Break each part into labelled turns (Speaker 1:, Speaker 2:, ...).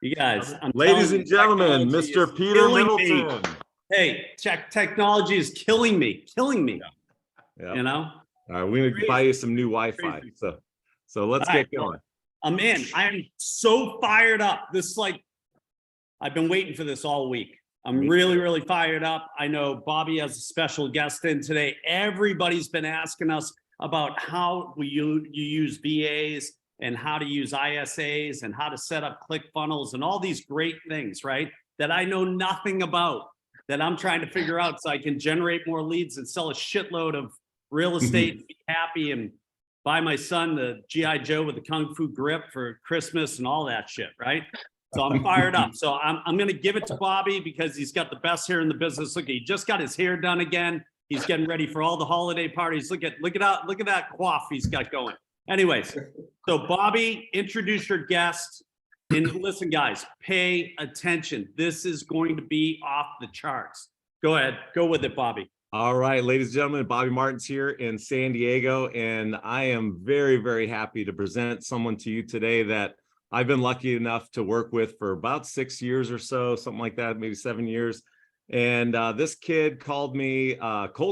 Speaker 1: You guys, I'm
Speaker 2: Ladies
Speaker 1: telling
Speaker 2: and
Speaker 1: you,
Speaker 2: gentlemen,
Speaker 1: technology
Speaker 2: Mr.
Speaker 1: is
Speaker 2: Peter
Speaker 1: killing me.
Speaker 2: Middleton.
Speaker 1: Hey, technology is killing me.
Speaker 2: Yeah.
Speaker 1: You know,
Speaker 2: All right, we're gonna buy you some new Wi-Fi.
Speaker 1: Crazy.
Speaker 2: So let's
Speaker 1: All right,
Speaker 2: get going.
Speaker 1: I'm in. I'm so fired up. This is like, I've been waiting for this all week. I'm
Speaker 2: Me
Speaker 1: really, really fired up. I know Bobby has a special guest in today. Everybody's been asking us about how you use VAs and how to use ISAs and how to set up ClickFunnels and all these great things, right? That I know nothing about, that I'm trying to figure out so I can generate more leads and sell a shitload of real estate, and be happy, and buy my son the G.I. Joe with the Kung Fu grip for Christmas and all that shit, right? So I'm fired up. So I'm going to give it to Bobby because he's got the best hair in the business. Look, he just got his hair done again. He's getting ready for all the holiday parties. Look at that coif he's got going. Anyways, so Bobby, introduce your guest. And listen, guys, pay attention. This is going to be off the charts. Go ahead. Go with it, Bobby.
Speaker 2: All right, ladies and gentlemen, Bobby Martin's here in San Diego, and I am very, very happy to present someone to you today that I've been lucky enough to work with for about 6 years or so, something like that, maybe 7 years. And this kid cold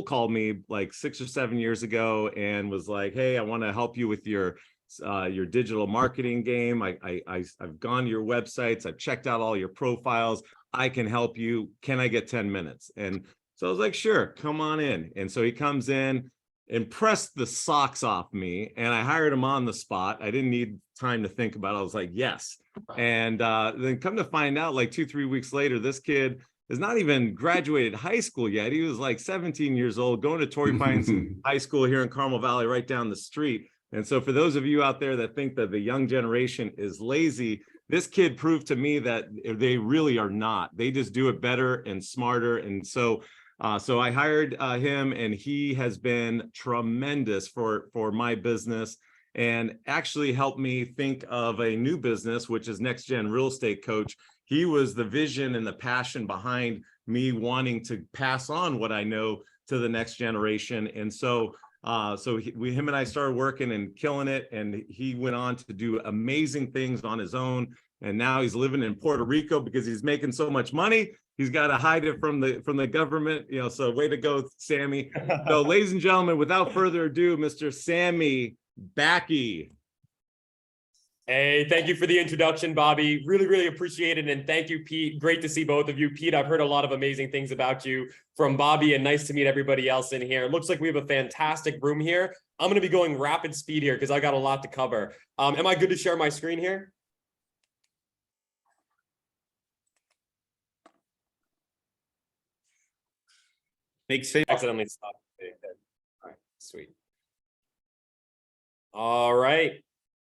Speaker 2: called me like 6 or 7 years ago and was like, "Hey, I want to help you with your digital marketing game. I've gone to your websites, I've checked out all your profiles. I can help you. Can I get 10 minutes?" And so I was like, "Sure, come on in." And so he comes in, impressed the socks off me, and I hired him on the spot. I didn't need time to think about it. I was like, yes. And then come to find out, like 2-3 weeks later, this kid is not even graduated high school yet. He was like 17 years old, going to Torrey Pines High School here in Carmel Valley, right down the street. And so for those of you out there that think that the young generation is lazy, this kid proved to me that they really are not. They just do it better and smarter. And so I hired him, and he has been tremendous for my business, and actually helped me think of a new business, which is Next Gen Real Estate Coach. He was the vision and the passion behind me wanting to pass on what I know to the next generation. And so him and I started working and killing it, and he went on to do amazing things on his own. And now he's living in Puerto Rico because he's making so much money. He's got to hide it from the government, so way to go, Sammy. So, ladies and gentlemen, without further ado, Mr. Sammy Backey.
Speaker 3: Hey, thank you for the introduction, Bobby. Really, really appreciate it. And thank you, Pete. Great to see both of you. Pete, I've heard a lot of amazing things about you from Bobby, and nice to meet everybody else in here. It looks like we have a fantastic room here. I'm going to be going rapid speed here because I got a lot to cover. Am I good to share my screen here?
Speaker 1: Makes sense.
Speaker 3: Accidentally stopped. All right, sweet. All right.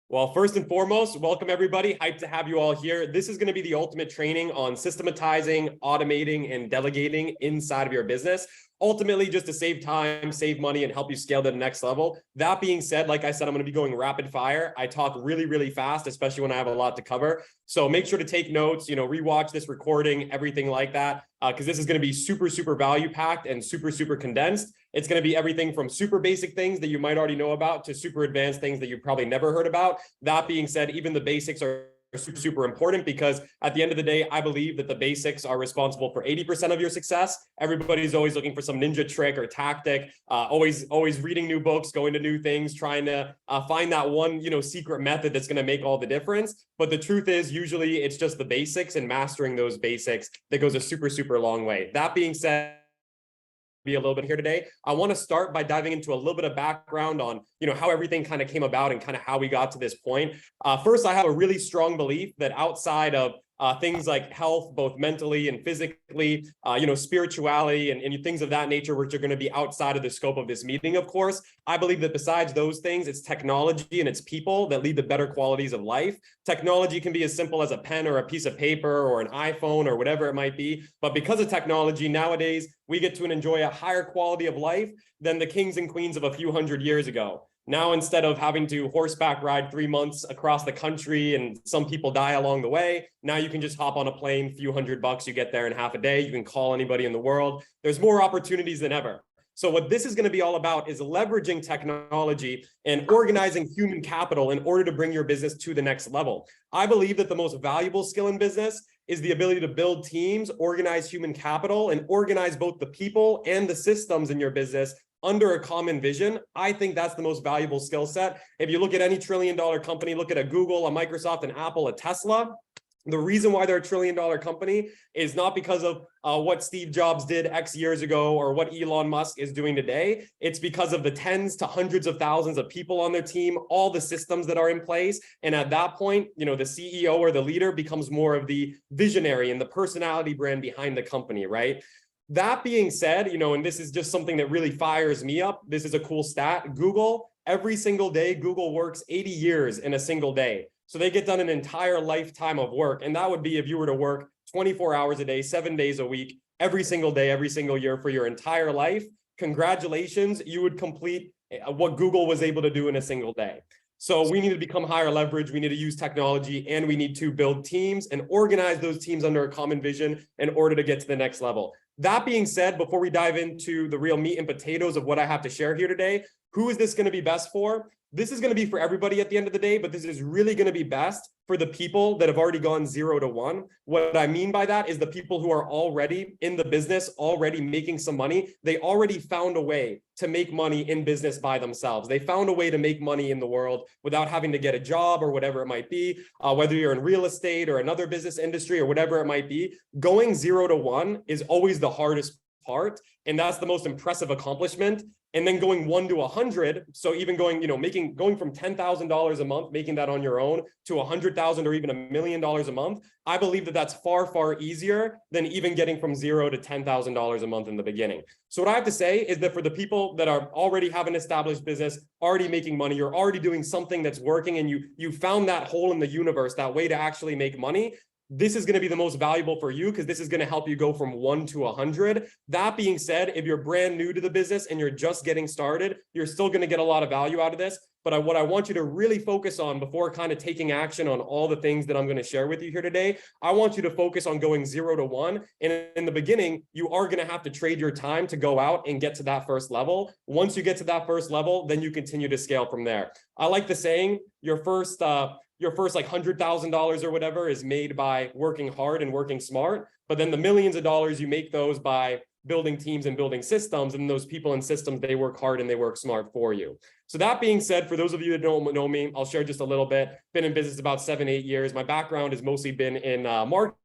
Speaker 3: Well, first and foremost, welcome everybody. Hyped to have you all here. This is going to be the ultimate training on systematizing, automating, and delegating inside of your business. Ultimately, just to save time, save money, and help you scale to the next level. That being said, like I said, I'm going to be going rapid fire. I talk really, really fast, especially when I have a lot to cover. So make sure to take notes, rewatch this recording, everything like that, because this is going to be super, super value packed and super, super condensed. It's going to be everything from super basic things that you might already know about to super advanced things that you probably never heard about. That being said, even the basics are super, super important, because at the end of the day, I believe that the basics are responsible for 80% of your success. Everybody's always looking for some ninja trick or tactic, always reading new books, going to new things, trying to find that one, secret method that's going to make all the difference. But the truth is, usually it's just the basics and mastering those basics that goes a super, super long way. That being said, be a little bit here today. I want to start by diving into a little bit of background on, how everything kind of came about and kind of how we got to this point. First, I have a really strong belief that outside of things like health, both mentally and physically, spirituality and things of that nature, which are going to be outside of the scope of this meeting, of course. I believe that besides those things, it's technology and it's people that lead to better qualities of life. Technology can be as simple as a pen or a piece of paper or an iPhone or whatever it might be. But because of technology nowadays, we get to enjoy a higher quality of life than the kings and queens of a few hundred years ago. Now, instead of having to horseback ride 3 months across the country and some people die along the way, now you can just hop on a plane, few $100, you get there in half a day. You can call anybody in the world. There's more opportunities than ever. So what this is going to be all about is leveraging technology and organizing human capital in order to bring your business to the next level. I believe that the most valuable skill in business is the ability to build teams, organize human capital, and organize both the people and the systems in your business under a common vision. I think that's the most valuable skill set. If you look at any trillion-dollar company, look at a Google, a Microsoft, an Apple, a Tesla, the reason why they're a trillion-dollar company is not because of what Steve Jobs did X years ago or what Elon Musk is doing today. It's because of the tens to hundreds of thousands of people on their team, all the systems that are in place. And at that point, the CEO or the leader becomes more of the visionary and the personality brand behind the company, right? That being said, and this is just something that really fires me up. This is a cool stat. Google, every single day, Google works 80 years in a single day. So they get done an entire lifetime of work. And that would be if you were to work 24 hours a day, 7 days a week, every single day, every single year for your entire life. Congratulations, you would complete what Google was able to do in a single day. So we need to become higher leverage. We need to use technology, and we need to build teams and organize those teams under a common vision in order to get to the next level. That being said, before we dive into the real meat and potatoes of what I have to share here today, who is this going to be best for? This is going to be for everybody at the end of the day, but this is really going to be best for the people that have already gone 0 to 1. What I mean by that is the people who are already in the business, already making some money. They already found a way to make money in business by themselves. They found a way to make money in the world without having to get a job or whatever it might be, whether you're in real estate or another business industry or whatever it might be. Going 0 to 1 is always the hardest part, and that's the most impressive accomplishment. And then going 1 to 100, so even going, going from $10,000 a month, making that on your own, to $100,000 or even $1 million a month, I believe that that's far, far easier than even getting from 0 to $10,000 a month in the beginning. So what I have to say is that for the people that are already have an established business, already making money, you're already doing something that's working, and you found that hole in the universe, that way to actually make money, this is going to be the most valuable for you, because this is going to help you go from 1 to 100. That being said, if you're brand new to the business and you're just getting started, you're still going to get a lot of value out of this. But what I want you to really focus on before kind of taking action on all the things that I'm going to share with you here today, I want you to focus on going 0 to 1. And in the beginning, you are going to have to trade your time to go out and get to that first level. Once you get to that first level, then you continue to scale from there. I like the saying, your first like $100,000 or whatever is made by working hard and working smart, but then the millions of dollars, you make those by building teams and building systems, and those people and systems, they work hard and they work smart for you. So that being said, for those of you that don't know me, I'll share just a little bit. Been in business about 7-8 years. My background has mostly been in marketing.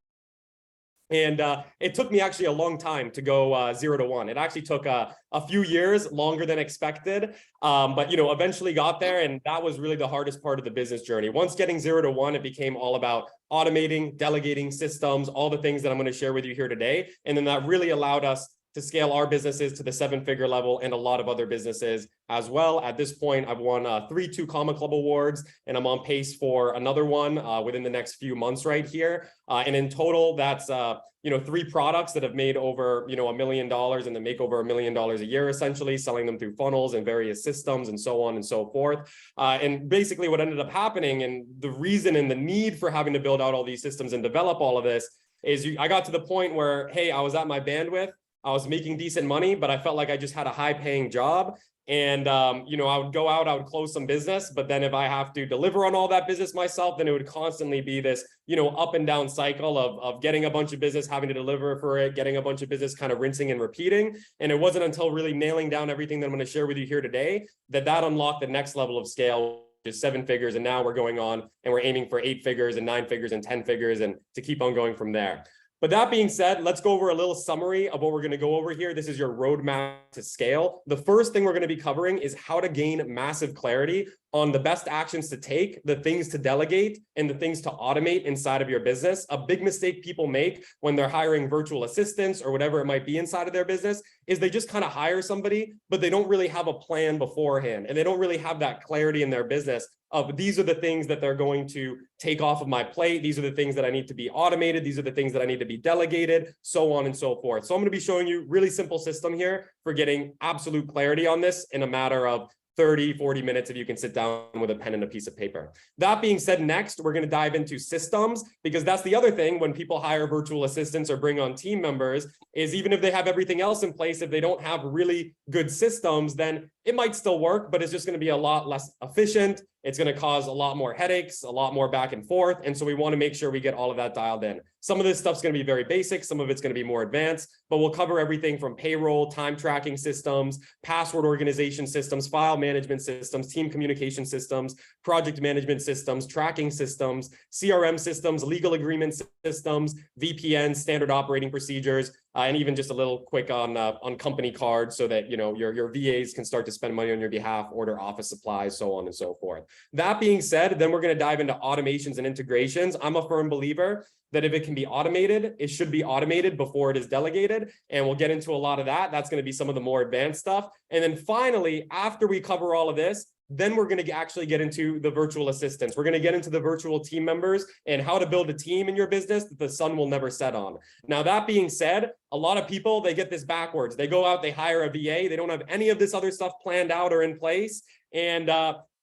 Speaker 3: And it took me actually a long time to go 0 to 1. It actually took a few years, longer than expected, but eventually got there. And that was really the hardest part of the business journey. Once getting 0 to 1, it became all about automating, delegating systems, all the things that I'm going to share with you here today. And then that really allowed us to scale our businesses to the 7-figure level, and a lot of other businesses as well. At this point, I've won 3 2 Comma Club awards, and I'm on pace for another one within the next few months right here. And in total, that's 3 products that have made over $1 million, and they make over $1 million a year, essentially selling them through funnels and various systems and so on and so forth. And basically what ended up happening, and the reason and the need for having to build out all these systems and develop all of this, is I got to the point where, hey, I was at my bandwidth. I was making decent money, but I felt like I just had a high paying job. And, I would go out, I would close some business, but then if I have to deliver on all that business myself, then it would constantly be this, up and down cycle of getting a bunch of business, having to deliver for it, getting a bunch of business, kind of rinsing and repeating. And it wasn't until really nailing down everything that I'm going to share with you here today that unlocked the next level of scale, which is 7 figures. And now we're going on and we're aiming for 8 figures and 9 figures and 10 figures, and to keep on going from there. But that being said, let's go over a little summary of what we're going to go over here. This is your roadmap to scale. The first thing we're going to be covering is how to gain massive clarity on the best actions to take, the things to delegate, and the things to automate inside of your business. A big mistake people make when they're hiring virtual assistants or whatever it might be inside of their business is they just kind of hire somebody, but they don't really have a plan beforehand, and they don't really have that clarity in their business of these are the things that they're going to take off of my plate. These are the things that I need to be automated. These are the things that I need to be delegated, so on and so forth. So I'm going to be showing you really simple system here for getting absolute clarity on this in a matter of 30, 40 minutes if you can sit down with a pen and a piece of paper. That being said, next, we're going to dive into systems, because that's the other thing when people hire virtual assistants or bring on team members, is even if they have everything else in place, if they don't have really good systems, then it might still work, but it's just going to be a lot less efficient. It's going to cause a lot more headaches, a lot more back and forth. And so we want to make sure we get all of that dialed in. Some of this stuff's going to be very basic. Some of it's going to be more advanced, but we'll cover everything from payroll, time tracking systems, password organization systems, file management systems, team communication systems, project management systems, tracking systems, CRM systems, legal agreement systems, VPN, standard operating procedures, and even just a little quick on company cards so that, you know, your VAs can start to spend money on your behalf, order office supplies, so on and so forth. That being said, then we're going to dive into automations and integrations. I'm a firm believer that if it can be automated, it should be automated before it is delegated. And we'll get into a lot of that. That's going to be some of the more advanced stuff. And then finally, after we cover all of this, then we're going to actually get into the virtual assistants. We're going to get into the virtual team members and how to build a team in your business that the sun will never set on. Now, that being said, a lot of people, they get this backwards. They go out, they hire a VA. They don't have any of this other stuff planned out or in place. And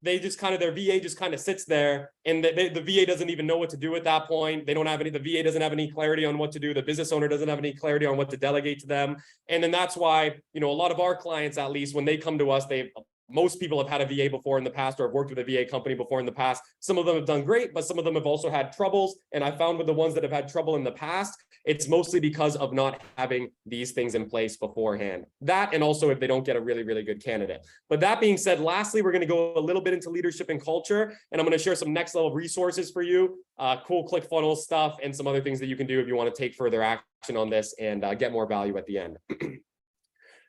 Speaker 3: they just kind of, their VA just kind of sits there, and the VA doesn't even know what to do at that point. They don't have any, the VA doesn't have any clarity on what to do. The business owner doesn't have any clarity on what to delegate to them. And then that's why, you know, a lot of our clients, at least when they come to us, most people have had a VA before in the past, or have worked with a VA company before in the past. Some of them have done great, but some of them have also had troubles. And I found with the ones that have had trouble in the past, it's mostly because of not having these things in place beforehand. That, and also if they don't get a really, really good candidate. But that being said, lastly, we're going to go a little bit into leadership and culture, and I'm going to share some next level resources for you, cool ClickFunnels stuff, and some other things that you can do if you want to take further action on this and get more value at the end.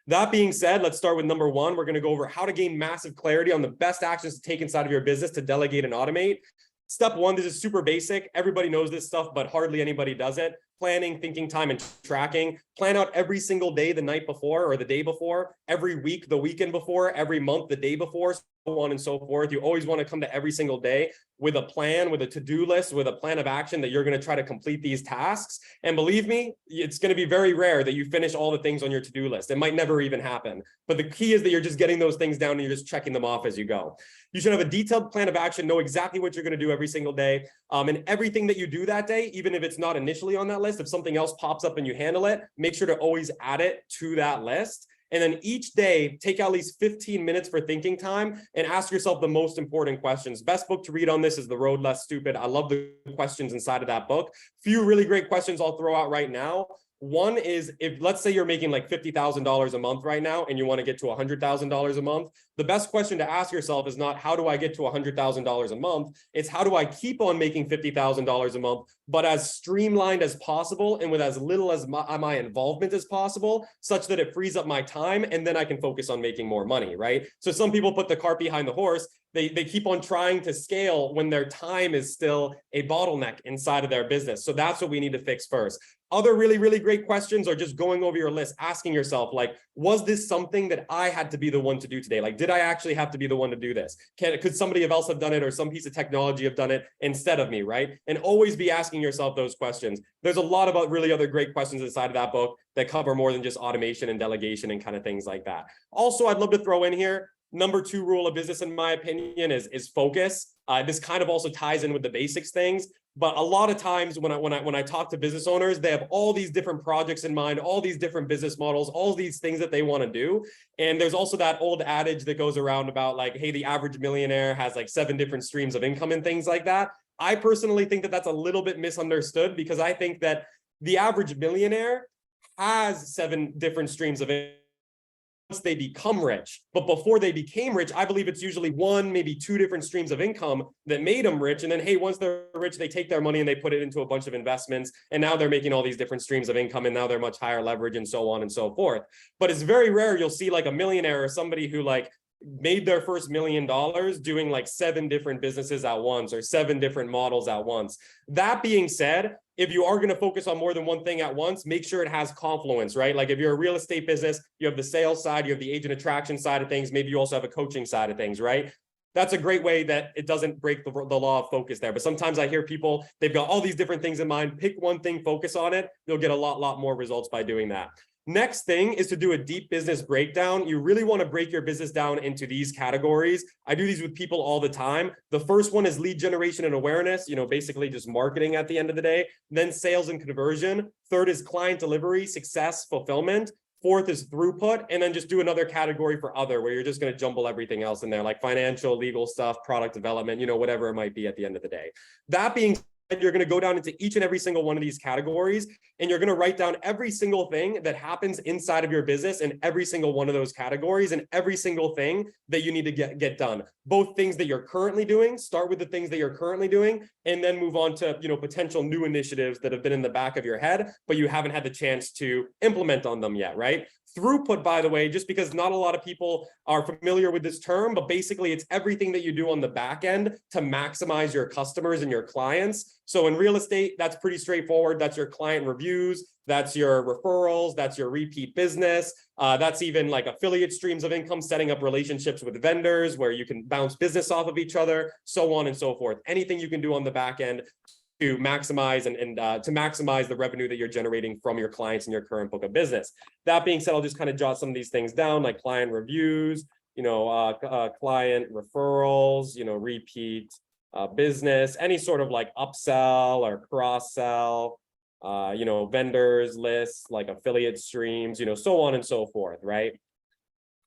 Speaker 3: That being said, let's start with number one. We're going to go over how to gain massive clarity on the best actions to take inside of your business to delegate and automate. Step one, this is super basic. Everybody knows this stuff, but hardly anybody does it. Planning, thinking time, and tracking. Plan out every single day the night before or the day before, every week, the weekend before, every month, the day before, so on and so forth. You always want to come to every single day with a plan, with a to-do list, with a plan of action that you're going to try to complete these tasks. And believe me, it's going to be very rare that you finish all the things on your to-do list. It might never even happen. But the key is that you're just getting those things down and you're just checking them off as you go. You should have a detailed plan of action, know exactly what you're going to do every single day. And everything that you do that day, even if it's not initially on that list, if something else pops up and you handle it, make sure to always add it to that list. And then each day, take at least 15 minutes for thinking time and ask yourself the most important questions. Best book to read on this is The Road Less Stupid. I love the questions inside of that book. Few really great questions I'll throw out right now. One is, if let's say you're making like $50,000 a month right now and you want to get to $100,000 a month, the best question to ask yourself is not how do I get to $100,000 a month? It's how do I keep on making $50,000 a month, but as streamlined as possible and with as little as my involvement as possible, such that it frees up my time and then I can focus on making more money, right? So some people put the cart behind the horse. They keep on trying to scale when their time is still a bottleneck inside of their business. So that's what we need to fix first. Other really, really great questions are just going over your list, asking yourself, like, was this something that I had to be the one to do today? Like, did I actually have to be the one to do this? Could somebody else have done it, or some piece of technology have done it instead of me, right? And always be asking yourself those questions. There's a lot of really other great questions inside of that book that cover more than just automation and delegation and kind of things like that. Also, I'd love to throw in here, number 2 rule of business, in my opinion, is focus. This kind of also ties in with the basics things. But a lot of times when I talk to business owners, they have all these different projects in mind, all these different business models, all these things that they want to do. And there's also that old adage that goes around about like, hey, the average millionaire has like 7 different streams of income and things like that. I personally think that that's a little bit misunderstood, because I think that the average millionaire has 7 different streams of income once they become rich. But before they became rich, I believe it's usually 1, maybe 2 different streams of income that made them rich. And then, hey, once they're rich, they take their money and they put it into a bunch of investments. And now they're making all these different streams of income. And now they're much higher leverage and so on and so forth. But it's very rare you'll see like a millionaire or somebody who like made their first $1 million doing like 7 different businesses at once or 7 different models at once. That being said, if you are going to focus on more than one thing at once, make sure it has confluence, right? Like if you're a real estate business, you have the sales side, you have the agent attraction side of things. Maybe you also have a coaching side of things, right? That's a great way that it doesn't break the law of focus there. But sometimes I hear people, they've got all these different things in mind, pick one thing, focus on it. You'll get a lot more results by doing that. Next thing is to do a deep business breakdown. You really want to break your business down into these categories. I do these with people all the time. The first one is lead generation and awareness, basically just marketing at the end of the day. Then sales and conversion. Third is client delivery, success, fulfillment. Fourth is throughput. And then just do another category for other, where you're just going to jumble everything else in there, like financial, legal stuff, product development, whatever it might be at the end of the day. That being said, you're going to go down into each and every single one of these categories, and you're going to write down every single thing that happens inside of your business in every single one of those categories, and every single thing that you need to get done. Both things that you're currently doing, start with the things that you're currently doing, and then move on to, potential new initiatives that have been in the back of your head, but you haven't had the chance to implement on them yet, right? Throughput, by the way, just because not a lot of people are familiar with this term, but basically it's everything that you do on the back end to maximize your customers and your clients. So in real estate, that's pretty straightforward. That's your client reviews, that's your referrals, that's your repeat business. That's even like affiliate streams of income, setting up relationships with vendors where you can bounce business off of each other, so on and so forth. Anything you can do on the back end to maximize and to maximize the revenue that you're generating from your clients in your current book of business. That being said, I'll just kind of jot some of these things down, like client reviews, client referrals, repeat business, any sort of like upsell or cross sell, vendors lists, like affiliate streams, so on and so forth, right?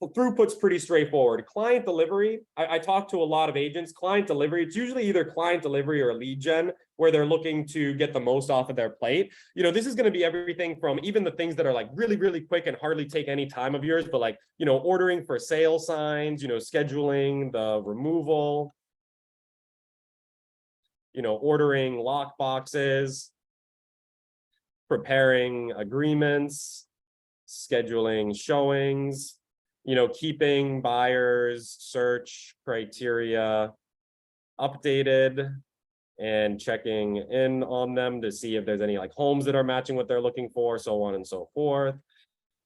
Speaker 3: Throughput's pretty straightforward. Client delivery, I talk to a lot of agents. Client delivery, it's usually either client delivery or lead gen, where they're looking to get the most off of their plate. This is going to be everything from even the things that are like really, really quick and hardly take any time of yours, but like, ordering for sale signs, scheduling the removal, ordering lock boxes, preparing agreements, scheduling showings, keeping buyers search criteria updated and checking in on them to see if there's any like homes that are matching what they're looking for, so on and so forth.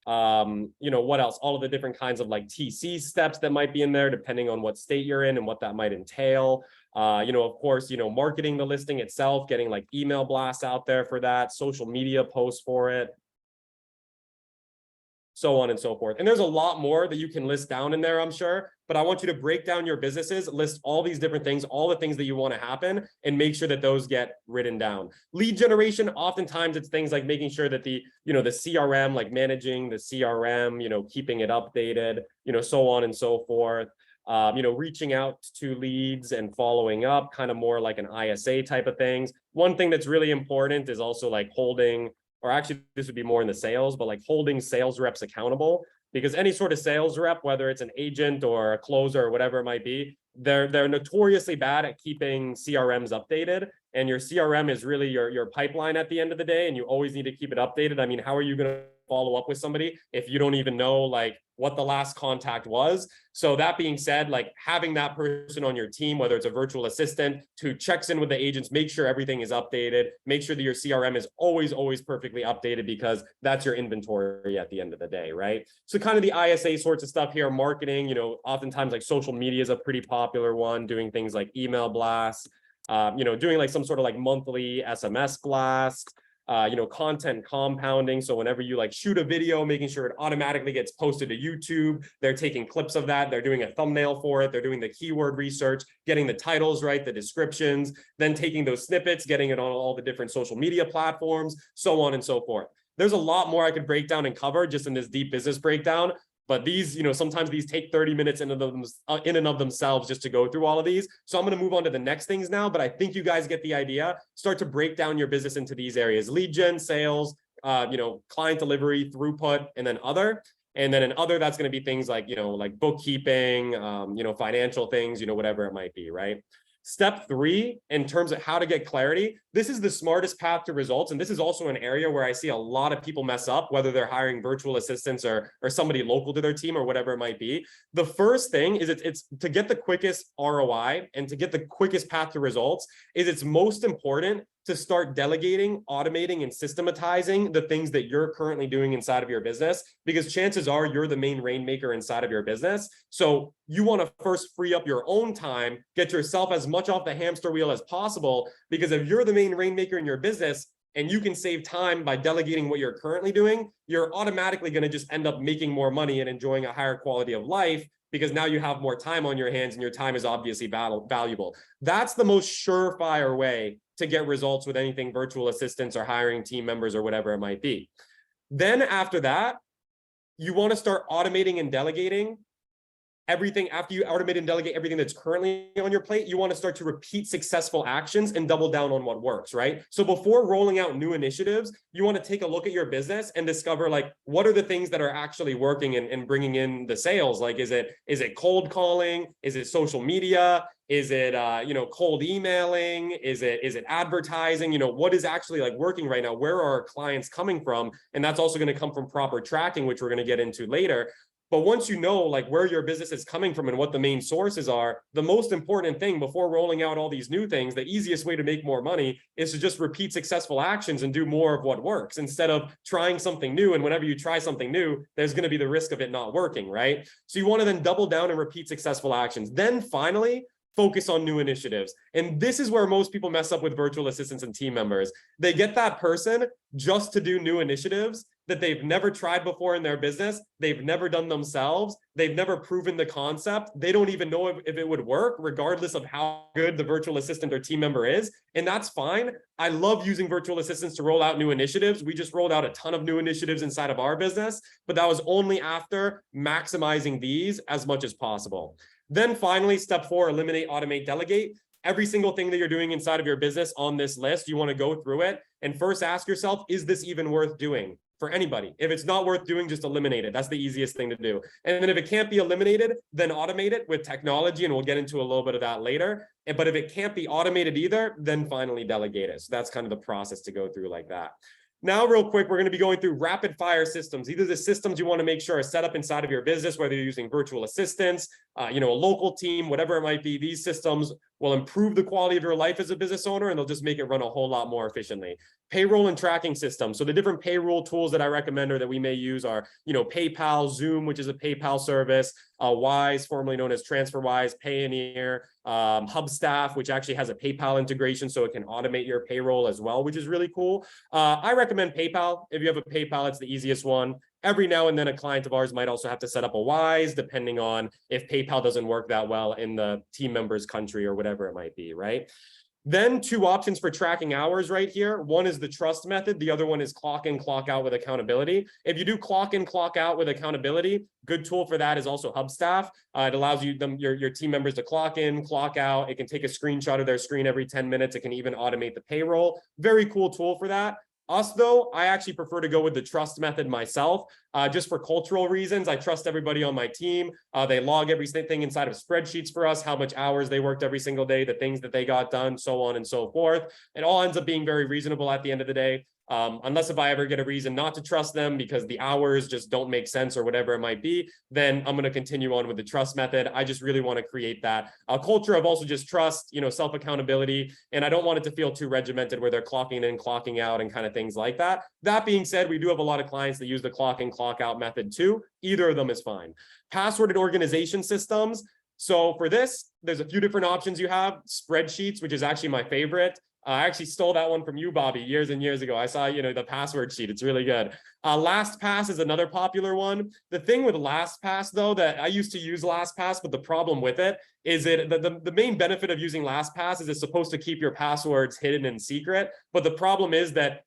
Speaker 3: What else? All of the different kinds of like TC steps that might be in there, depending on what state you're in and what that might entail. Of course, marketing the listing itself, getting like email blasts out there for that, social media posts for it, so on and so forth. And there's a lot more that you can list down in there, I'm sure, but I want you to break down your businesses, list all these different things, all the things that you want to happen, and make sure that those get written down. Lead generation, oftentimes it's things like making sure that the CRM, like managing the CRM, keeping it updated, so on and so forth. Reaching out to leads and following up, kind of more like an ISA type of things. One thing that's really important is also like holding, or actually this would be more in the sales, but like holding sales reps accountable, because any sort of sales rep, whether it's an agent or a closer or whatever it might be, they're notoriously bad at keeping CRMs updated. And your CRM is really your pipeline at the end of the day, and you always need to keep it updated. I mean, how are you going to follow up with somebody if you don't even know like what the last contact was? So that being said, like having that person on your team, whether it's a virtual assistant who checks in with the agents, make sure everything is updated, make sure that your CRM is always perfectly updated, because that's your inventory at the end of the day, right? So kind of the ISA sorts of stuff here, marketing, oftentimes like social media is a pretty popular one, doing things like email blasts, doing like some sort of like monthly SMS blast, content compounding. So whenever you like shoot a video, making sure it automatically gets posted to YouTube, they're taking clips of that, they're doing a thumbnail for it, they're doing the keyword research, getting the titles right, the descriptions, then taking those snippets, getting it on all the different social media platforms, so on and so forth. There's a lot more I could break down and cover just in this deep business breakdown. But these, sometimes these take 30 minutes in and of themselves just to go through all of these. So I'm going to move on to the next things now, but I think you guys get the idea. Start to break down your business into these areas: lead gen, sales, client delivery, throughput, and then other. And then in other, that's going to be things like, like bookkeeping, financial things, whatever it might be, right? Step 3, in terms of how to get clarity, this is the smartest path to results. And this is also an area where I see a lot of people mess up, whether they're hiring virtual assistants or somebody local to their team or whatever it might be. The first thing is it's to get the quickest ROI and to get the quickest path to results, is it's most important to start delegating, automating, and systematizing the things that you're currently doing inside of your business, because chances are you're the main rainmaker inside of your business. So you want to first free up your own time, get yourself as much off the hamster wheel as possible, because if you're the main rainmaker in your business, and you can save time by delegating what you're currently doing, you're automatically going to just end up making more money and enjoying a higher quality of life, because now you have more time on your hands and your time is obviously valuable. That's the most surefire way to get results with anything virtual assistants or hiring team members or whatever it might be. Then after that, you want to start automating and delegating everything. After you automate and delegate everything that's currently on your plate, you want to start to repeat successful actions and double down on what works, right? So before rolling out new initiatives, you want to take a look at your business and discover, like, what are the things that are actually working and bringing in the sales? Like, is it cold calling? Is it social media? Is it cold emailing? Is it advertising? What is actually like working right now? Where are our clients coming from? And that's also going to come from proper tracking, which we're going to get into later. But once you know, like, where your business is coming from and what the main sources are, the most important thing before rolling out all these new things, the easiest way to make more money is to just repeat successful actions and do more of what works, instead of trying something new. And whenever you try something new, there's going to be the risk of it not working, right? So you want to then double down and repeat successful actions. Then finally, focus on new initiatives. And this is where most people mess up with virtual assistants and team members. They get that person just to do new initiatives that they've never tried before in their business. They've never done themselves. They've never proven the concept. They don't even know if it would work, regardless of how good the virtual assistant or team member is. And that's fine. I love using virtual assistants to roll out new initiatives. We just rolled out a ton of new initiatives inside of our business, but that was only after maximizing these as much as possible. Then finally, step 4, eliminate, automate, delegate. Every single thing that you're doing inside of your business on this list, you want to go through it and first ask yourself, is this even worth doing for anybody? If it's not worth doing, just eliminate it. That's the easiest thing to do. And then if it can't be eliminated, then automate it with technology. And we'll get into a little bit of that later. But if it can't be automated either, then finally delegate it. So that's kind of the process to go through like that. Now, real quick, we're going to be going through rapid fire systems. Either the systems you want to make sure are set up inside of your business, whether you're using virtual assistants, a local team, whatever it might be. These systems will improve the quality of your life as a business owner, and they'll just make it run a whole lot more efficiently. Payroll and tracking systems. So the different payroll tools that I recommend or that we may use are, PayPal, Zoom, which is a PayPal service, Wise, formerly known as TransferWise, Payoneer, Hubstaff, which actually has a PayPal integration, so it can automate your payroll as well, which is really cool. I recommend PayPal. If you have a PayPal, it's the easiest one. Every now and then a client of ours might also have to set up a Wise, depending on if PayPal doesn't work that well in the team member's country or whatever it might be, right? Then 2 options for tracking hours right here. One is the trust method. The other one is clock in, clock out with accountability. If you do clock in, clock out with accountability, good tool for that is also Hubstaff. It allows your team members to clock in, clock out. It can take a screenshot of their screen every 10 minutes. It can even automate the payroll. Very cool tool for that. Us, though, I actually prefer to go with the trust method myself, just for cultural reasons. I trust everybody on my team. They log everything inside of spreadsheets for us, how much hours they worked every single day, the things that they got done, so on and so forth. It all ends up being very reasonable at the end of the day. Unless if I ever get a reason not to trust them because the hours just don't make sense or whatever it might be, then I'm going to continue on with the trust method. I just really want to create that culture of also just trust, self-accountability. And I don't want it to feel too regimented where they're clocking in, clocking out and kind of things like that. That being said, we do have a lot of clients that use the clock in, clock out method too. Either of them is fine. Password and organization systems. So for this, there's a few different options you have. Spreadsheets, which is actually my favorite. I actually stole that one from you, Bobby, years and years ago. I saw, the password sheet. It's really good. LastPass is another popular one. The thing with LastPass, though, that I used to use LastPass, but the problem with it is the main benefit of using LastPass is it's supposed to keep your passwords hidden and secret. But the problem is that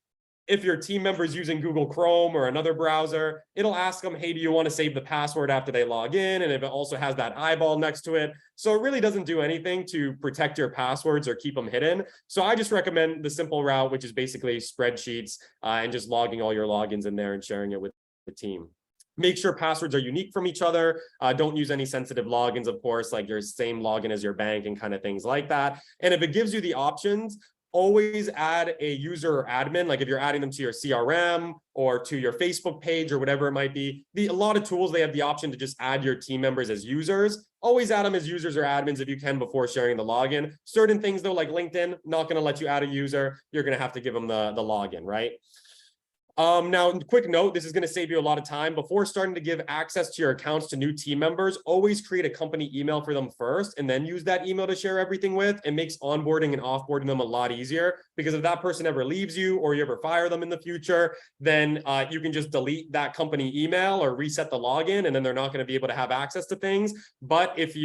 Speaker 3: if your team member is using Google Chrome or another browser, it'll ask them, hey, do you want to save the password after they log in? And if it also has that eyeball next to it. So it really doesn't do anything to protect your passwords or keep them hidden. So I just recommend the simple route, which is basically spreadsheets and just logging all your logins in there and sharing it with the team. Make sure passwords are unique from each other. Don't use any sensitive logins, of course, like your same login as your bank and kind of things like that. And if it gives you the options, always add a user or admin. Like if you're adding them to your CRM or to your Facebook page or whatever it might be, a lot of tools, they have the option to just add your team members as users. Always add them as users or admins if you can before sharing the login. Certain things though, like LinkedIn, not going to let you add a user. You're going to have to give them the login, right? Now, quick note, this is going to save you a lot of time. Before starting to give access to your accounts to new team members, always create a company email for them first, and then use that email to share everything with. It makes onboarding and offboarding them a lot easier, because if that person ever leaves you or you ever fire them in the future, then you can just delete that company email or reset the login, and then they're not going to be able to have access to things. But if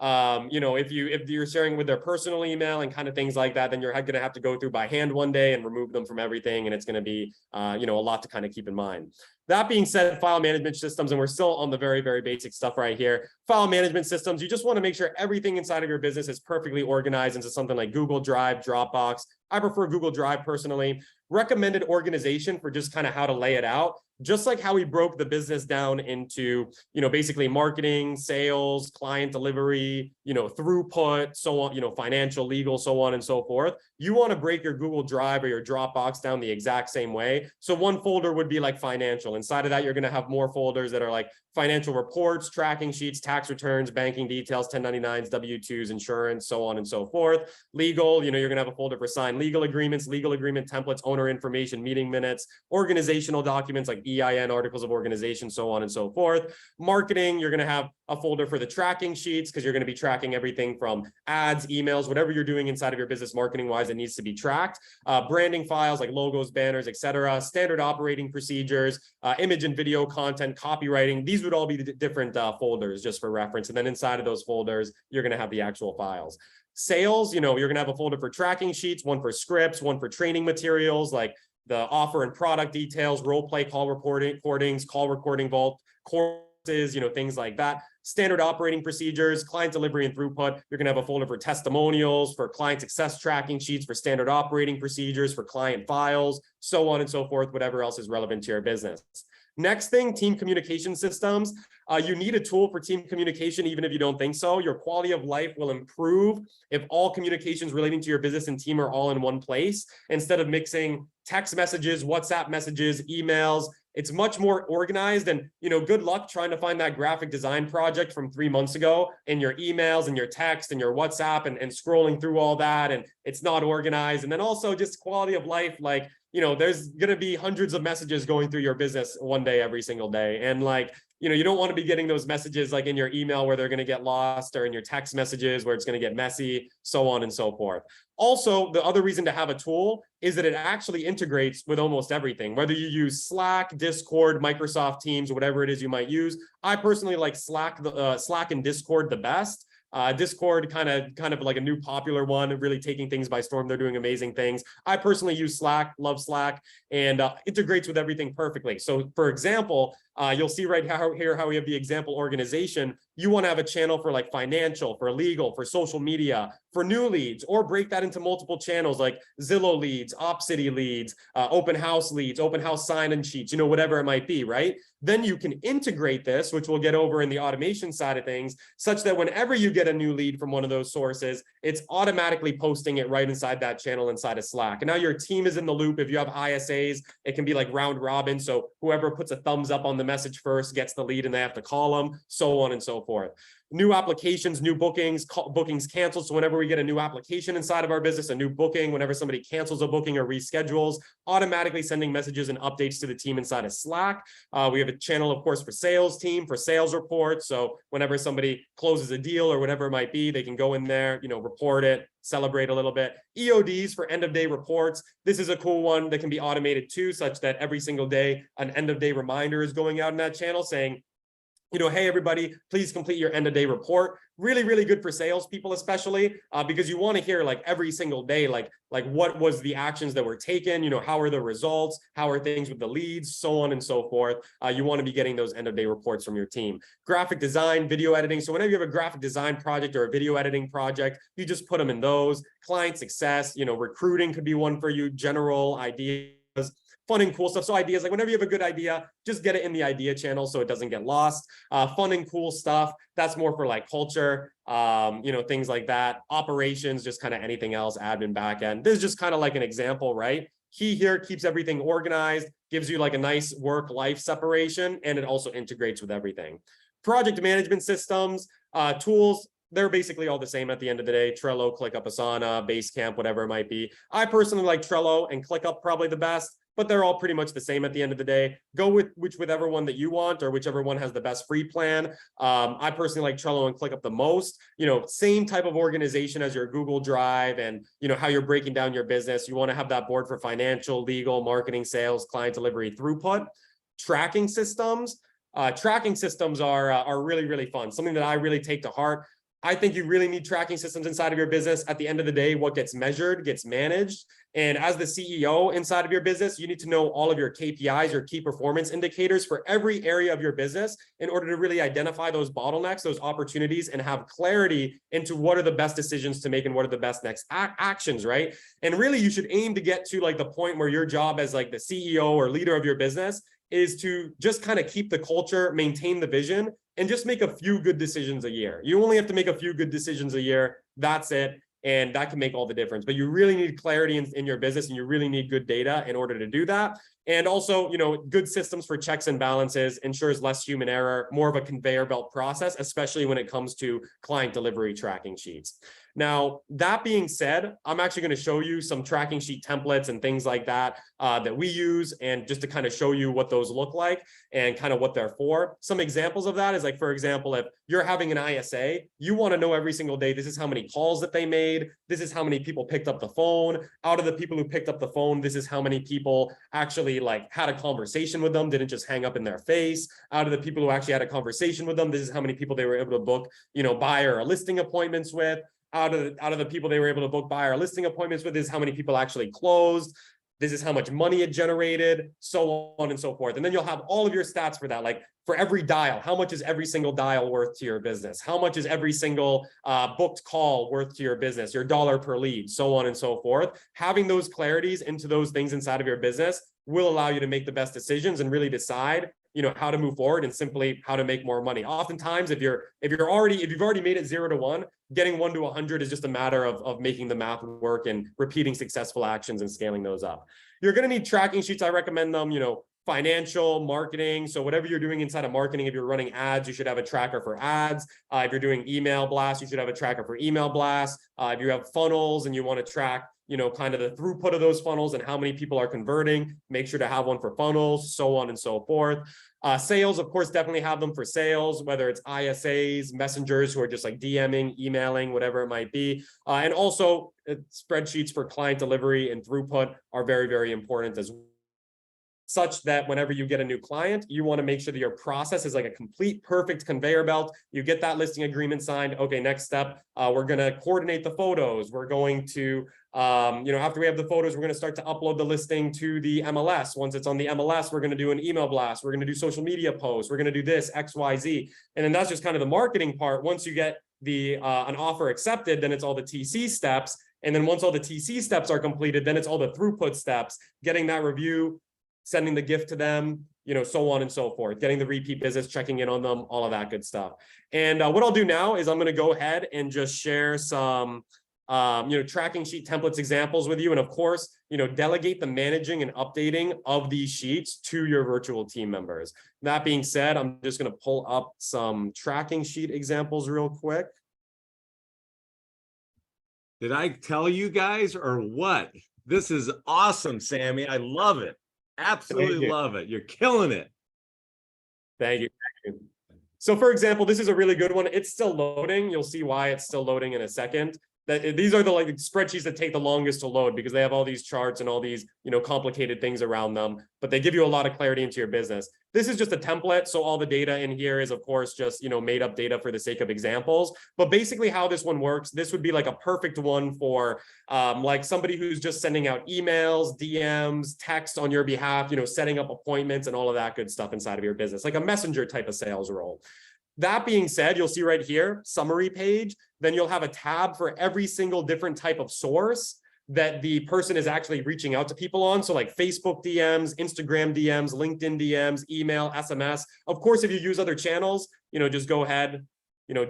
Speaker 3: if you're sharing with their personal email and kind of things like that, then you're going to have to go through by hand one day and remove them from everything. And it's going to be, a lot to kind of keep in mind. That being said, file management systems, and we're still on the very, very basic stuff right here. File management systems, you just want to make sure everything inside of your business is perfectly organized into something like Google Drive, Dropbox. I prefer Google Drive personally. Recommended organization for just kind of how to lay it out. Just like how we broke the business down into, basically marketing, sales, client delivery, throughput, so on, financial, legal, so on and so forth. You want to break your Google Drive or your Dropbox down the exact same way. So one folder would be like financial. Inside of that, you're going to have more folders that are like financial reports, tracking sheets, tax returns, banking details, 1099s, W-2s, insurance, so on and so forth. Legal, you're going to have a folder for signed legal agreements, legal agreement templates, owner information, meeting minutes, organizational documents like EIN, articles of organization, so on and so forth. Marketing, you're going to have a folder for the tracking sheets, because you're going to be tracking everything from ads, emails, whatever you're doing inside of your business marketing wise, it needs to be tracked. Branding files like logos, banners, etc. Standard operating procedures, image and video content, copywriting. These would all be the different folders just for reference. And then inside of those folders, you're going to have the actual files. Sales, you're going to have a folder for tracking sheets, one for scripts, one for training materials like the offer and product details, role play call recordings, call recording vault, courses, things like that. Standard operating procedures, client delivery and throughput. You're going to have a folder for testimonials, for client success tracking sheets, for standard operating procedures, for client files, so on and so forth, whatever else is relevant to your business. Next thing, team communication systems. You need a tool for team communication, even if you don't think so. Your quality of life will improve if all communications relating to your business and team are all in one place, instead of mixing text messages, WhatsApp messages, emails. It's much more organized, and good luck trying to find that graphic design project from 3 months ago in your emails and your text and your WhatsApp and scrolling through all that, and it's not organized. And then also just quality of life, like, there's going to be hundreds of messages going through your business one day, every single day. And like, you don't want to be getting those messages like in your email where they're going to get lost, or in your text messages where it's going to get messy, so on and so forth. Also, the other reason to have a tool is that it actually integrates with almost everything, whether you use Slack, Discord, Microsoft Teams, whatever it is you might use. I personally like Slack and Discord the best. Discord kind of like a new popular one, really taking things by storm. They're doing amazing things. I personally use Slack, love Slack, and integrates with everything perfectly. So for example, you'll see right here how we have the example organization. You want to have a channel for like financial, for legal, for social media, for new leads, or break that into multiple channels like Zillow leads, OpCity leads, open house sign-in sheets, whatever it might be, right? Then you can integrate this, which we'll get over in the automation side of things, such that whenever you get a new lead from one of those sources, it's automatically posting it right inside that channel inside of Slack. And now your team is in the loop. If you have ISAs, it can be like round robin. So whoever puts a thumbs up on the message first gets the lead, and they have to call them, so on and so forth. New applications, new bookings, bookings canceled. So whenever we get a new application inside of our business, a new booking, whenever somebody cancels a booking or reschedules, automatically sending messages and updates to the team inside of Slack. We have a channel, of course, for sales team, for sales reports. So whenever somebody closes a deal or whatever it might be, they can go in there, report it, celebrate a little bit. EODs for end of day reports. This is a cool one that can be automated too, such that every single day, an end of day reminder is going out in that channel saying, hey, everybody, please complete your end of day report. Really, really good for salespeople, especially because you want to hear like every single day, like what was the actions that were taken, how are the results, how are things with the leads, so on and so forth. You want to be getting those end of day reports from your team. Graphic design, video editing. So whenever you have a graphic design project or a video editing project, you just put them in those. Client success, recruiting could be one for you, general ideas. Fun and cool stuff. So ideas, like whenever you have a good idea, just get it in the idea channel so it doesn't get lost. Fun and cool stuff. That's more for like culture, things like that. Operations, just kind of anything else, admin, backend. This is just kind of like an example, right? He here keeps everything organized, gives you like a nice work-life separation, and it also integrates with everything. Project management systems, tools, they're basically all the same at the end of the day. Trello, ClickUp, Asana, Basecamp, whatever it might be. I personally like Trello and ClickUp probably the best. but they're all pretty much the same at the end of the day. Go with whichever one that you want, or whichever one has the best free plan. I personally like Trello and ClickUp the most. Same type of organization as your Google Drive, and how you're breaking down your business. You want to have that board for financial, legal, marketing, sales, client delivery, throughput. Tracking systems are really, really fun. Something that I really take to heart. I think you really need tracking systems inside of your business. At the end of the day, what gets measured gets managed. And as the CEO inside of your business, you need to know all of your KPIs, your key performance indicators for every area of your business in order to really identify those bottlenecks, those opportunities, and have clarity into what are the best decisions to make and what are the best next actions, right? And really, you should aim to get to like the point where your job as like the CEO or leader of your business is to just kind of keep the culture, maintain the vision, and just make a few good decisions a year. You only have to make a few good decisions a year. That's it. And that can make all the difference. But you really need clarity in your business, and you really need good data in order to do that. And also, good systems for checks and balances ensures less human error, more of a conveyor belt process, especially when it comes to client delivery tracking sheets. Now, that being said, I'm actually going to show you some tracking sheet templates and things like that that we use, and just to kind of show you what those look like and kind of what they're for. Some examples of that is like, for example, if you're having an ISA, you want to know every single day, this is how many calls that they made. This is how many people picked up the phone. Out of the people who picked up the phone, this is how many people actually like had a conversation with them, didn't just hang up in their face. Out of the people who actually had a conversation with them, this is how many people they were able to book, buyer or listing appointments with. Out of the people they were able to book buyer listing appointments with, is how many people actually closed. This is how much money it generated, so on and so forth. And then you'll have all of your stats for that. Like for every dial, how much is every single dial worth to your business? How much is every single booked call worth to your business? Your dollar per lead, so on and so forth. Having those clarities into those things inside of your business will allow you to make the best decisions and really decide how to move forward and simply how to make more money. Oftentimes, if you've already made it 0 to 1, getting 1 to 100 is just a matter of making the math work and repeating successful actions and scaling those up. You're going to need tracking sheets. I recommend them, financial, marketing. So whatever you're doing inside of marketing, if you're running ads, you should have a tracker for ads. If you're doing email blasts, you should have a tracker for email blasts. If you have funnels and you want to track kind of the throughput of those funnels and how many people are converting, make sure to have one for funnels, so on and so forth. Sales, of course, definitely have them for sales, whether it's ISAs, messengers who are just like DMing, emailing, whatever it might be. And also spreadsheets for client delivery and throughput are very, very important as well. Such that whenever you get a new client, you want to make sure that your process is like a complete, perfect conveyor belt. You get that listing agreement signed. Okay, next step, we're going to coordinate the photos. We're going to, after we have the photos, we're going to start to upload the listing to the MLS. Once it's on the MLS, we're going to do an email blast. We're going to do social media posts. We're going to do this, X, Y, Z. And then that's just kind of the marketing part. Once you get an offer accepted, then it's all the TC steps. And then once all the TC steps are completed, then it's all the throughput steps, getting that review, sending the gift to them, so on and so forth, getting the repeat business, checking in on them, all of that good stuff. And what I'll do now is I'm going to go ahead and just share some, tracking sheet templates examples with you. And of course, delegate the managing and updating of these sheets to your virtual team members. That being said, I'm just going to pull up some tracking sheet examples real quick.
Speaker 2: Did I tell you guys or what? This is awesome, Sammy. I love it. Absolutely love it. You're killing it.
Speaker 3: Thank you. So for example, this is a really good one. It's still loading. You'll see why it's still loading in a second. These are the spreadsheets that take the longest to load because they have all these charts and all these, complicated things around them, but they give you a lot of clarity into your business. This is just a template. So all the data in here is, of course, just, made up data for the sake of examples. But basically how this one works, this would be like a perfect one for like somebody who's just sending out emails, DMs, text on your behalf, setting up appointments and all of that good stuff inside of your business, like a messenger type of sales role. That being said, you'll see right here, summary page, then you'll have a tab for every single different type of source that the person is actually reaching out to people on. So like Facebook DMs, Instagram DMs, LinkedIn DMs, email, SMS. Of course, if you use other channels, just go ahead,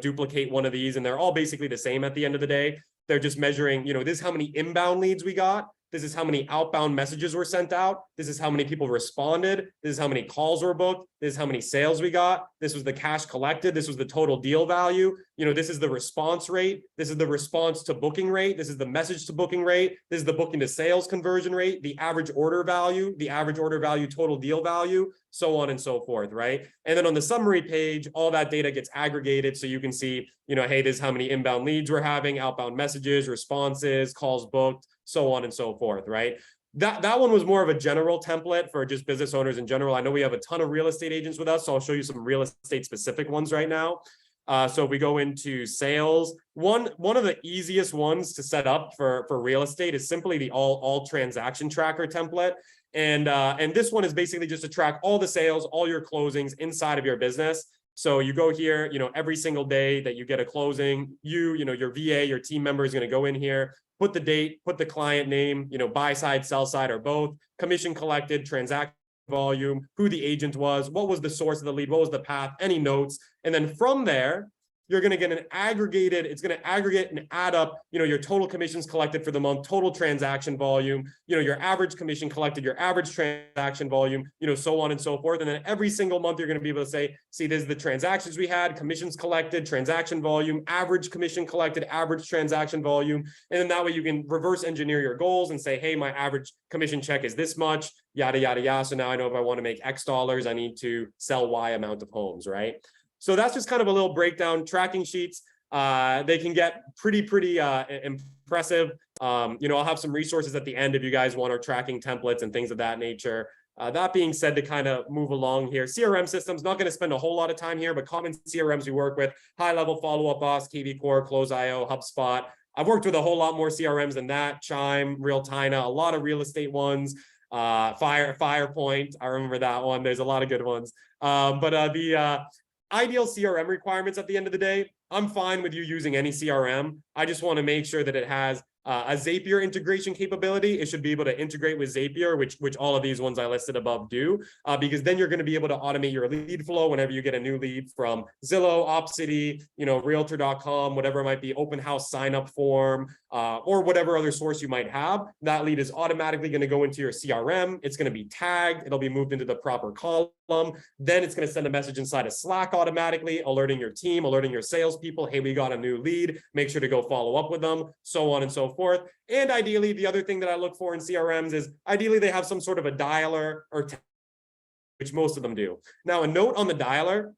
Speaker 3: duplicate one of these, and they're all basically the same at the end of the day. They're just measuring, this is how many inbound leads we got. This is how many outbound messages were sent out. This is how many people responded. This is how many calls were booked. This is how many sales we got. This was the cash collected. This was the total deal value. You know, this is the response rate. This is the response to booking rate. This is the message to booking rate. This is the booking to sales conversion rate, the average order value, total deal value, so on and so forth, right? And then on the summary page, all that data gets aggregated so you can see, you know, hey, this is how many inbound leads we're having, outbound messages, responses, calls booked, so on and so forth, right? That one was more of a general template for just business owners in general. I know we have a ton of real estate agents with us, so I'll show you some real estate specific ones right now. So if we go into sales, one of the easiest ones to set up for real estate is simply the all transaction tracker template. And this one is basically just to track all the sales, all your closings inside of your business. So you go here, you know, every single day that you get a closing, you know, your VA, your team member is going to go in here, put the date, put the client name, you know, buy side, sell side, or both, commission collected, transaction volume, who the agent was, what was the source of the lead, what was the path, any notes. And then from there, you're going to get an aggregated, it's going to aggregate and add up, you know, your total commissions collected for the month, total transaction volume, you know, your average commission collected, your average transaction volume, you know, so on and so forth. And then every single month, you're going to be able to say, see, this is the transactions we had, commissions collected, transaction volume, average commission collected, average transaction volume. And then that way you can reverse engineer your goals and say, hey, my average commission check is this much, yada, yada, yada. So now I know if I want to make X dollars, I need to sell Y amount of homes, right? So that's just kind of a little breakdown. Tracking sheets, they can get pretty impressive. You know, I'll have some resources at the end if you guys want our tracking templates and things of that nature. That being said, to kind of move along here, CRM systems, not going to spend a whole lot of time here, but common CRMs we work with, High Level, Follow Up Boss, KV Core, Close.io, HubSpot. I've worked with a whole lot more CRMs than that, Chime, Realtina, a lot of real estate ones, Firepoint. I remember that one. There's a lot of good ones. The ideal CRM requirements at the end of the day, I'm fine with you using any CRM. I just want to make sure that it has a Zapier integration capability. It should be able to integrate with Zapier, which all of these ones I listed above do, because then you're going to be able to automate your lead flow whenever you get a new lead from Zillow, Opcity, you know, Realtor.com, whatever it might be, open house sign up form, or whatever other source you might have. That lead is automatically going to go into your CRM. It's going to be tagged. It'll be moved into the proper column. Then it's going to send a message inside of Slack automatically, alerting your team, alerting your salespeople, hey, we got a new lead. Make sure to go follow up with them, so on and so forth. And ideally, the other thing that I look for in CRMs is ideally they have some sort of a dialer or which most of them do. Now, a note on the dialer,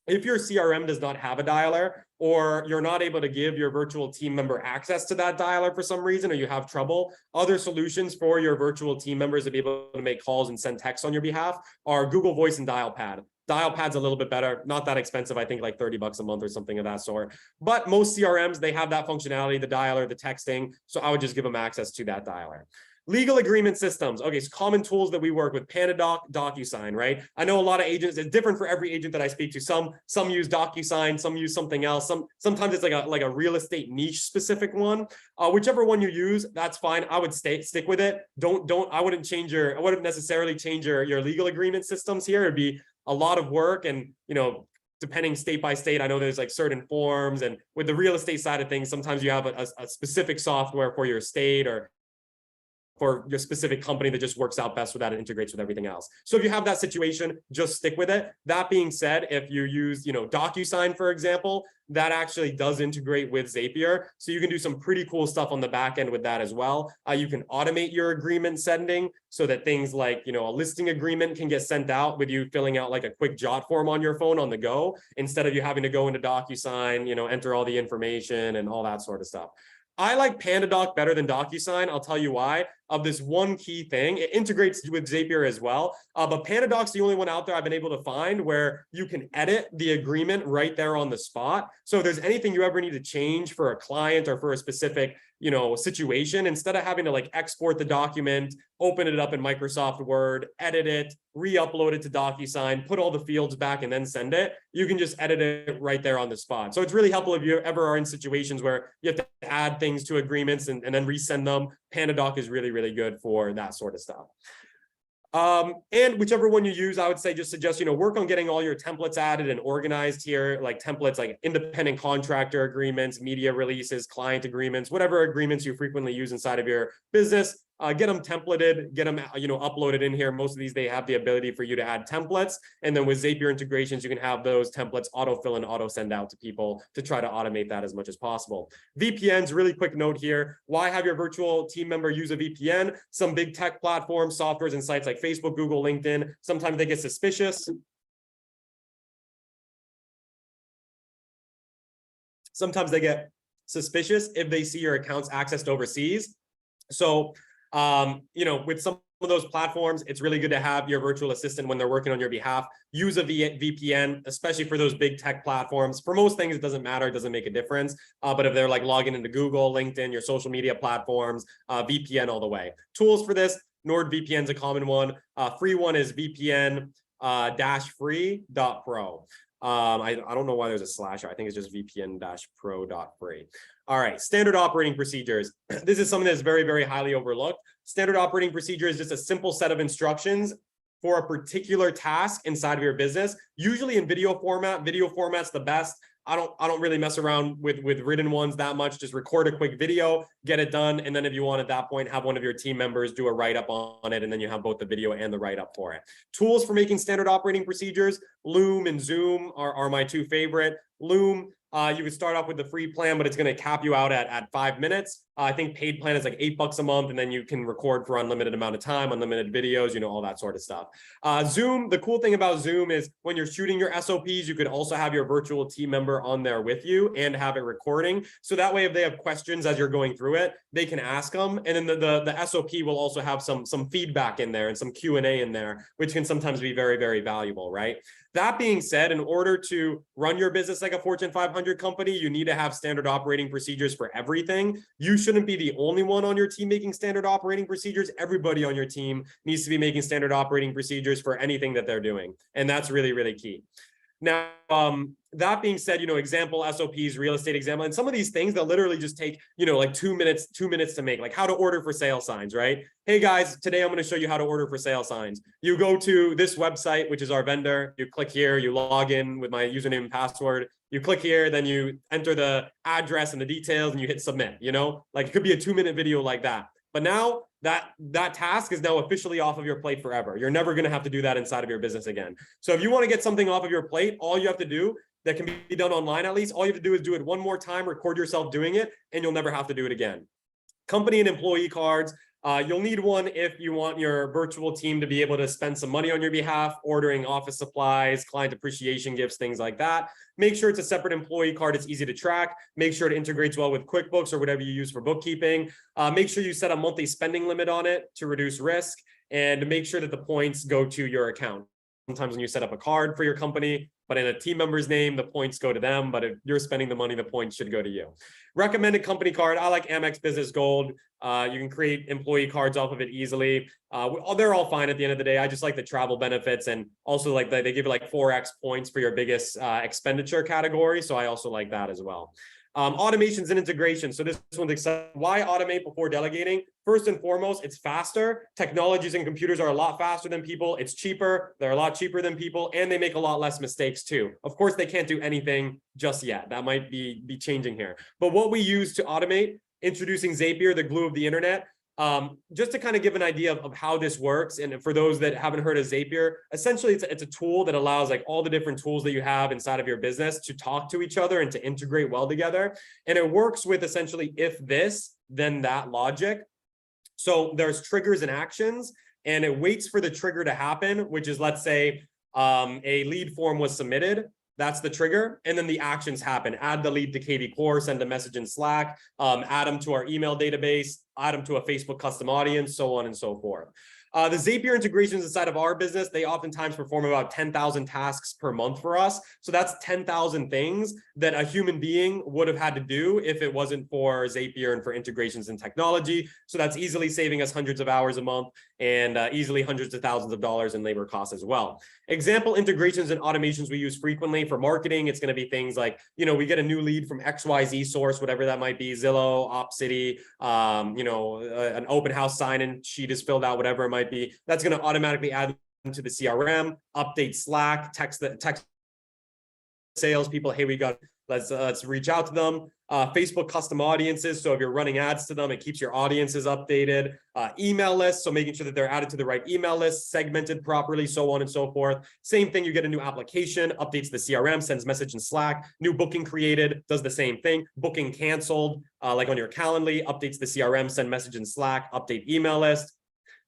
Speaker 3: if your CRM does not have a dialer, or you're not able to give your virtual team member access to that dialer for some reason, or you have trouble, other solutions for your virtual team members to be able to make calls and send texts on your behalf are Google Voice and Dialpad. Dialpad's a little bit better, not that expensive. I think like $30 a month or something of that sort. But most CRMs, they have that functionality, the dialer, the texting. So I would just give them access to that dialer. Legal agreement systems. Okay, so common tools that we work with, PandaDoc, DocuSign, right? I know a lot of agents, it's different for every agent that I speak to. Some use DocuSign, some use something else. Sometimes it's like a real estate niche specific one. Whichever one you use, that's fine. I would stick with it. I wouldn't necessarily change your legal agreement systems here. It'd be a lot of work, and you know, depending state by state, I know there's like certain forms, and with the real estate side of things, sometimes you have a specific software for your state or for your specific company that just works out best with that and integrates with everything else. So if you have that situation, just stick with it. That being said, if you use, you know, DocuSign, for example, that actually does integrate with Zapier. So you can do some pretty cool stuff on the back end with that as well. You can automate your agreement sending so that things like, you know, a listing agreement can get sent out with you filling out like a quick jot form on your phone on the go, instead of you having to go into DocuSign, you know, enter all the information and all that sort of stuff. I like PandaDoc better than DocuSign. I'll tell you why. Of this one key thing, it integrates with Zapier as well. But PandaDoc's the only one out there I've been able to find where you can edit the agreement right there on the spot. So if there's anything you ever need to change for a client or for a specific, you know, situation, instead of having to like export the document, open it up in Microsoft Word, edit it, re-upload it to DocuSign, put all the fields back and then send it, you can just edit it right there on the spot. So it's really helpful if you ever are in situations where you have to add things to agreements and then resend them. PandaDoc is really, really good for that sort of stuff. And whichever one you use, I would say just suggest, you know, work on getting all your templates added and organized here, like templates like independent contractor agreements, media releases, client agreements, whatever agreements you frequently use inside of your business. get them templated, get them, uploaded in here. Most of these, they have the ability for you to add templates. And then with Zapier integrations, you can have those templates autofill and auto send out to people to try to automate that as much as possible. VPNs, really quick note here. Why have your virtual team member use a VPN? Some big tech platforms, softwares, and sites like Facebook, Google, LinkedIn, sometimes they get suspicious. Sometimes they get suspicious if they see your accounts accessed overseas. So, with some of those platforms, it's really good to have your virtual assistant when they're working on your behalf. Use a VPN, especially for those big tech platforms. For most things, it doesn't matter. It doesn't make a difference. But if they're like logging into Google, LinkedIn, your social media platforms, VPN all the way. Tools for this, NordVPN is a common one. Free one is VPN-free.pro. I don't know why there's a slash. I think it's just VPN-pro.free. All right, standard operating procedures. This is something that's very, very highly overlooked. Standard operating procedure is just a simple set of instructions for a particular task inside of your business, usually in video format. Video format's the best. I don't really mess around with written ones that much. Just record a quick video, get it done. And then if you want at that point, have one of your team members do a write-up on it. And then you have both the video and the write-up for it. Tools for making standard operating procedures, Loom and Zoom are my two favorite. Loom, you would start off with the free plan, but it's going to cap you out at 5 minutes. I think paid plan is like $8 a month, and then you can record for unlimited amount of time, unlimited videos, all that sort of stuff. Zoom, the cool thing about Zoom is when you're shooting your SOPs, you could also have your virtual team member on there with you and have it recording. So that way, if they have questions as you're going through it, they can ask them. And then the SOP will also have some feedback in there and some Q&A in there, which can sometimes be very, very valuable, right? That being said, in order to run your business like a Fortune 500 company, you need to have standard operating procedures for everything. You shouldn't be the only one on your team making standard operating procedures. Everybody on your team needs to be making standard operating procedures for anything that they're doing. And that's really, really key. Now, that being said, example SOPs, real estate example, and some of these things that literally just take, like 2 minutes to make, like how to order for sale signs, right? Hey guys, today I'm going to show you how to order for sale signs. You go to this website, which is our vendor. You click here, you log in with my username and password. You click here, then you enter the address and the details and you hit submit, like it could be a 2-minute video like that. But now that task is now officially off of your plate forever. You're never going to have to do that inside of your business again. So if you want to get something off of your plate, all you have to do that can be done online, at least all you have to do is do it one more time, record yourself doing it, and you'll never have to do it again. Company and employee cards. You'll need one if you want your virtual team to be able to spend some money on your behalf, ordering office supplies, client appreciation gifts, things like that. Make sure it's a separate employee card. It's easy to track. Make sure it integrates well with QuickBooks or whatever you use for bookkeeping. Make sure you set a monthly spending limit on it to reduce risk, and make sure that the points go to your account. Sometimes when you set up a card for your company, but in a team member's name, the points go to them. But if you're spending the money, the points should go to you. Recommended company card. I like Amex Business Gold. You can create employee cards off of it easily. They're all fine at the end of the day. I just like the travel benefits, and also like they give you like 4x points for your biggest expenditure category. So I also like that as well. Automations and integration. So this one's exciting. Why automate before delegating? First and foremost, it's faster. Technologies and computers are a lot faster than people. It's cheaper. They're a lot cheaper than people, and they make a lot less mistakes too. Of course, they can't do anything just yet. That might be changing here. But what we use to automate, introducing Zapier, the glue of the internet. Just to kind of give an idea of how this works, and for those that haven't heard of Zapier, essentially it's a tool that allows like all the different tools that you have inside of your business to talk to each other and to integrate well together. And it works with essentially if this, then that logic. So there's triggers and actions, and it waits for the trigger to happen, which is, let's say a lead form was submitted. That's the trigger. And then the actions happen. Add the lead to KV Core, send a message in Slack, add them to our email database, add them to a Facebook custom audience, so on and so forth. The Zapier integrations inside of our business, they oftentimes perform about 10,000 tasks per month for us. So that's 10,000 things that a human being would have had to do if it wasn't for Zapier and for integrations and technology. So that's easily saving us hundreds of hours a month, and easily hundreds of thousands of dollars in labor costs as well. Example integrations and automations we use frequently for marketing. It's going to be things like, we get a new lead from XYZ source, whatever that might be, Zillow, OpCity, an open house sign-in sheet is filled out, whatever it might be. That's going to automatically add them to the CRM, update Slack, text salespeople, hey, let's reach out to them. Facebook custom audiences. So if you're running ads to them, it keeps your audiences updated. Email lists, so making sure that they're added to the right email list, segmented properly, so on and so forth. Same thing, you get a new application, updates the CRM, sends message in Slack, new booking created, does the same thing, booking canceled, like on your Calendly, updates the CRM, send message in Slack, update email list.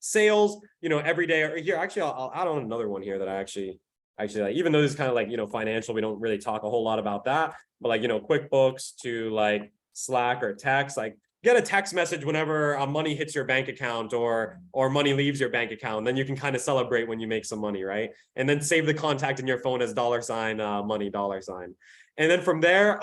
Speaker 3: Sales, every day, or here, actually, I'll add on another one here that I actually like, even though this is kind of like, financial, we don't really talk a whole lot about that, but like, QuickBooks to like Slack or text, like get a text message whenever money hits your bank account or money leaves your bank account. Then you can kind of celebrate when you make some money, right? And then save the contact in your phone as $money. And then from there,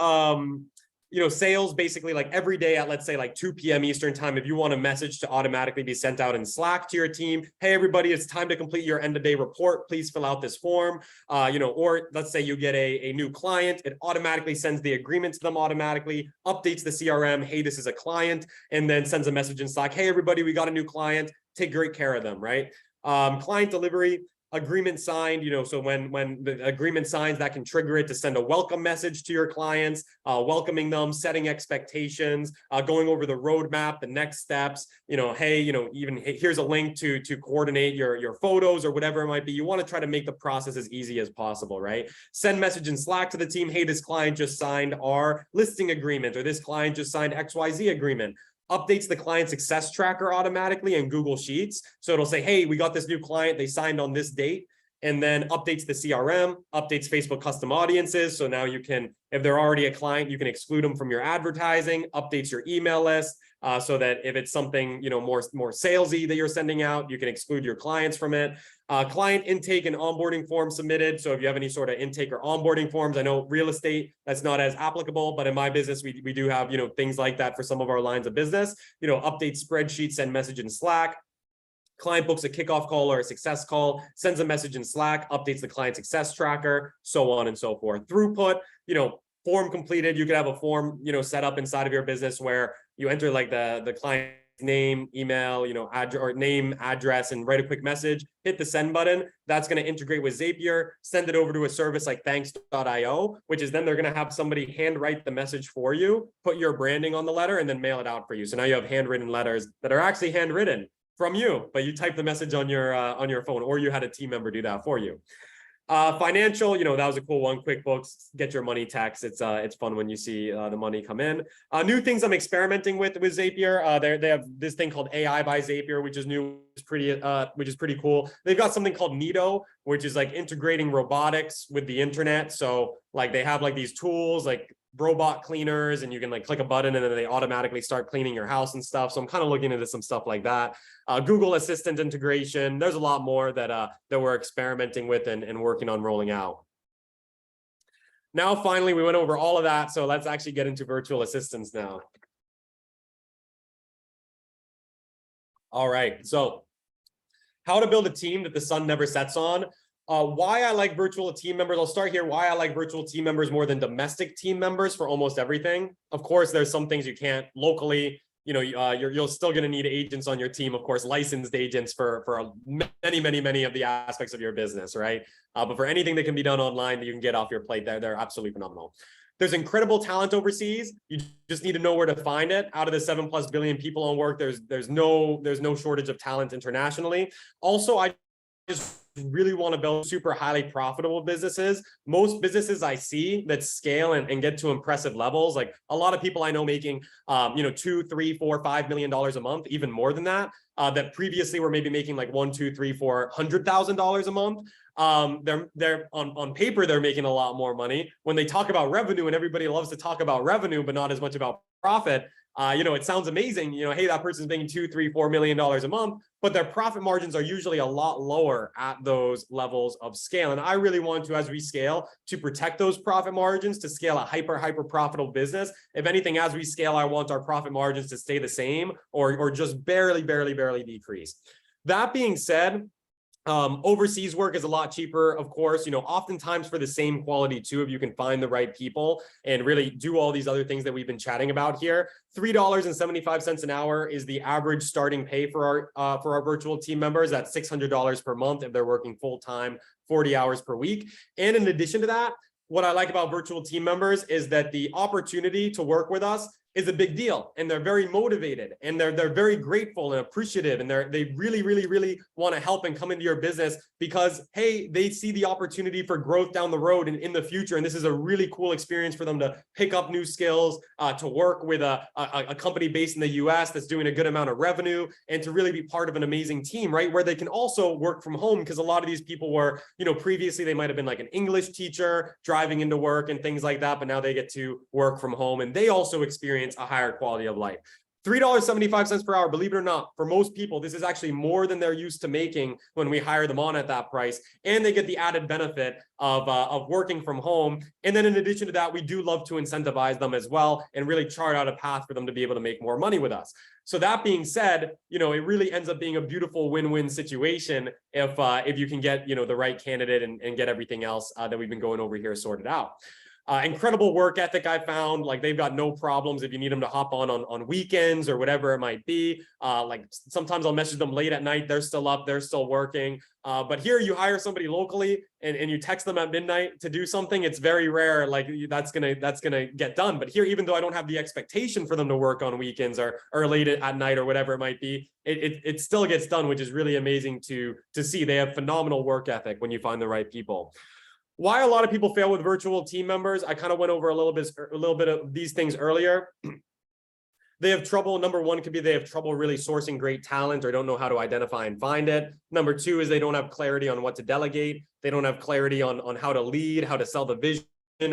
Speaker 3: sales basically like every day at, let's say, like 2 p.m. Eastern time, if you want a message to automatically be sent out in Slack to your team, hey, everybody, it's time to complete your end of day report. Please fill out this form. Or let's say you get a new client, it automatically sends the agreement to them automatically, updates the CRM. Hey, this is a client, and then sends a message in Slack. Hey, everybody, we got a new client. Take great care of them, right? Client delivery. Agreement signed, so when the agreement signs, that can trigger it to send a welcome message to your clients, welcoming them, setting expectations, going over the roadmap, the next steps, hey, even here's a link to coordinate your photos or whatever it might be. You want to try to make the process as easy as possible, right? Send message in Slack to the team. Hey, this client just signed our listing agreement, or this client just signed XYZ agreement. Updates the client success tracker automatically in Google Sheets. So it'll say, hey, we got this new client, they signed on this date, and then updates the CRM, updates Facebook custom audiences. So now you can, if they're already a client, you can exclude them from your advertising, updates your email list, so that if it's something, more salesy that you're sending out, you can exclude your clients from it. Client intake and onboarding forms submitted. So if you have any sort of intake or onboarding forms, I know real estate, that's not as applicable, but in my business, we do have, things like that for some of our lines of business, update spreadsheets, send message in Slack. Client books a kickoff call or a success call, sends a message in Slack, updates the client success tracker, so on and so forth. Throughput, form completed. You could have a form, set up inside of your business where you enter like the client name, email, name, address, and write a quick message, hit the send button. That's going to integrate with Zapier, send it over to a service like thanks.io, which is then they're going to have somebody handwrite the message for you, put your branding on the letter, and then mail it out for you. So now you have handwritten letters that are actually handwritten from you, but you type the message on your phone, or you had a team member do that for you. Financial, that was a cool one. QuickBooks, get your money tax. It's fun when you see the money come in. New things I'm experimenting with Zapier. They have this thing called AI by Zapier, which is new, which is pretty cool. They've got something called Neato, which is like integrating robotics with the internet. So like they have like these tools like robot cleaners, and you can like click a button and then they automatically start cleaning your house and stuff. So I'm kind of looking into some stuff like that. Google Assistant integration. There's a lot more that we're experimenting with and working on rolling out. Now, finally, we went over all of that. So let's actually get into virtual assistants now. All right. So how to build a team that the sun never sets on. Why I like virtual team members. I'll start here. Why I like virtual team members more than domestic team members for almost everything. Of course, there's some things you can't locally, you're still going to need agents on your team, of course, licensed agents for many of the aspects of your business, right? But for anything that can be done online that you can get off your plate, they're absolutely phenomenal. There's incredible talent overseas. You just need to know where to find it. Out of the 7+ billion people on work, there's no shortage of talent internationally. Also, I just really want to build super highly profitable businesses. Most businesses I see that scale and get to impressive levels, like a lot of people I know making, $2, $3, $4, $5 million a month, even more than that, that previously were maybe making like $1, $2, $3, $4, $100,000 a month. They're on paper, they're making a lot more money. When they talk about revenue, and everybody loves to talk about revenue, but not as much about profit, it sounds amazing. Hey, that person's making $2, $3, $4 million a month, but their profit margins are usually a lot lower at those levels of scale. And I really want to, as we scale, to protect those profit margins, to scale a hyper profitable business. If anything, as we scale, I want our profit margins to stay the same or just barely decrease. That being said, overseas work is a lot cheaper, of course, oftentimes for the same quality too, if you can find the right people and really do all these other things that we've been chatting about here. $3.75 an hour is the average starting pay for our virtual team members. That's $600 per month if they're working full-time, 40 hours per week. And in addition to that, what I like about virtual team members is that the opportunity to work with us is a big deal, and they're very motivated, and they're very grateful and appreciative, and they really want to help and come into your business because, hey, they see the opportunity for growth down the road and in the future, and this is a really cool experience for them to pick up new skills, to work with a company based in the US that's doing a good amount of revenue, and to really be part of an amazing team, right? Where they can also work from home, because a lot of these people were, previously they might have been like an English teacher driving into work and things like that, but now they get to work from home, and they also experience a higher quality of life. $3.75 per hour, believe it or not, for most people, this is actually more than they're used to making when we hire them on at that price. And they get the added benefit of working from home. And then in addition to that, we do love to incentivize them as well and really chart out a path for them to be able to make more money with us. So that being said, it really ends up being a beautiful win-win situation if you can get, the right candidate and get everything else that we've been going over here sorted out. Incredible work ethic I found. Like, they've got no problems if you need them to hop on weekends or whatever it might be. Like, sometimes I'll message them late at night. They're still up, they're still working. But here you hire somebody locally and you text them at midnight to do something. It's very rare. Like, that's gonna get done. But here, even though I don't have the expectation for them to work on weekends or late at night or whatever it might be, it still gets done, which is really amazing to see. They have phenomenal work ethic when you find the right people. Why a lot of people fail with virtual team members, I kind of went over a little bit of these things earlier. They have trouble. Number one could be they have trouble really sourcing great talent or don't know how to identify and find it. Number two is they don't have clarity on what to delegate. They don't have clarity on how to lead, how to sell the vision,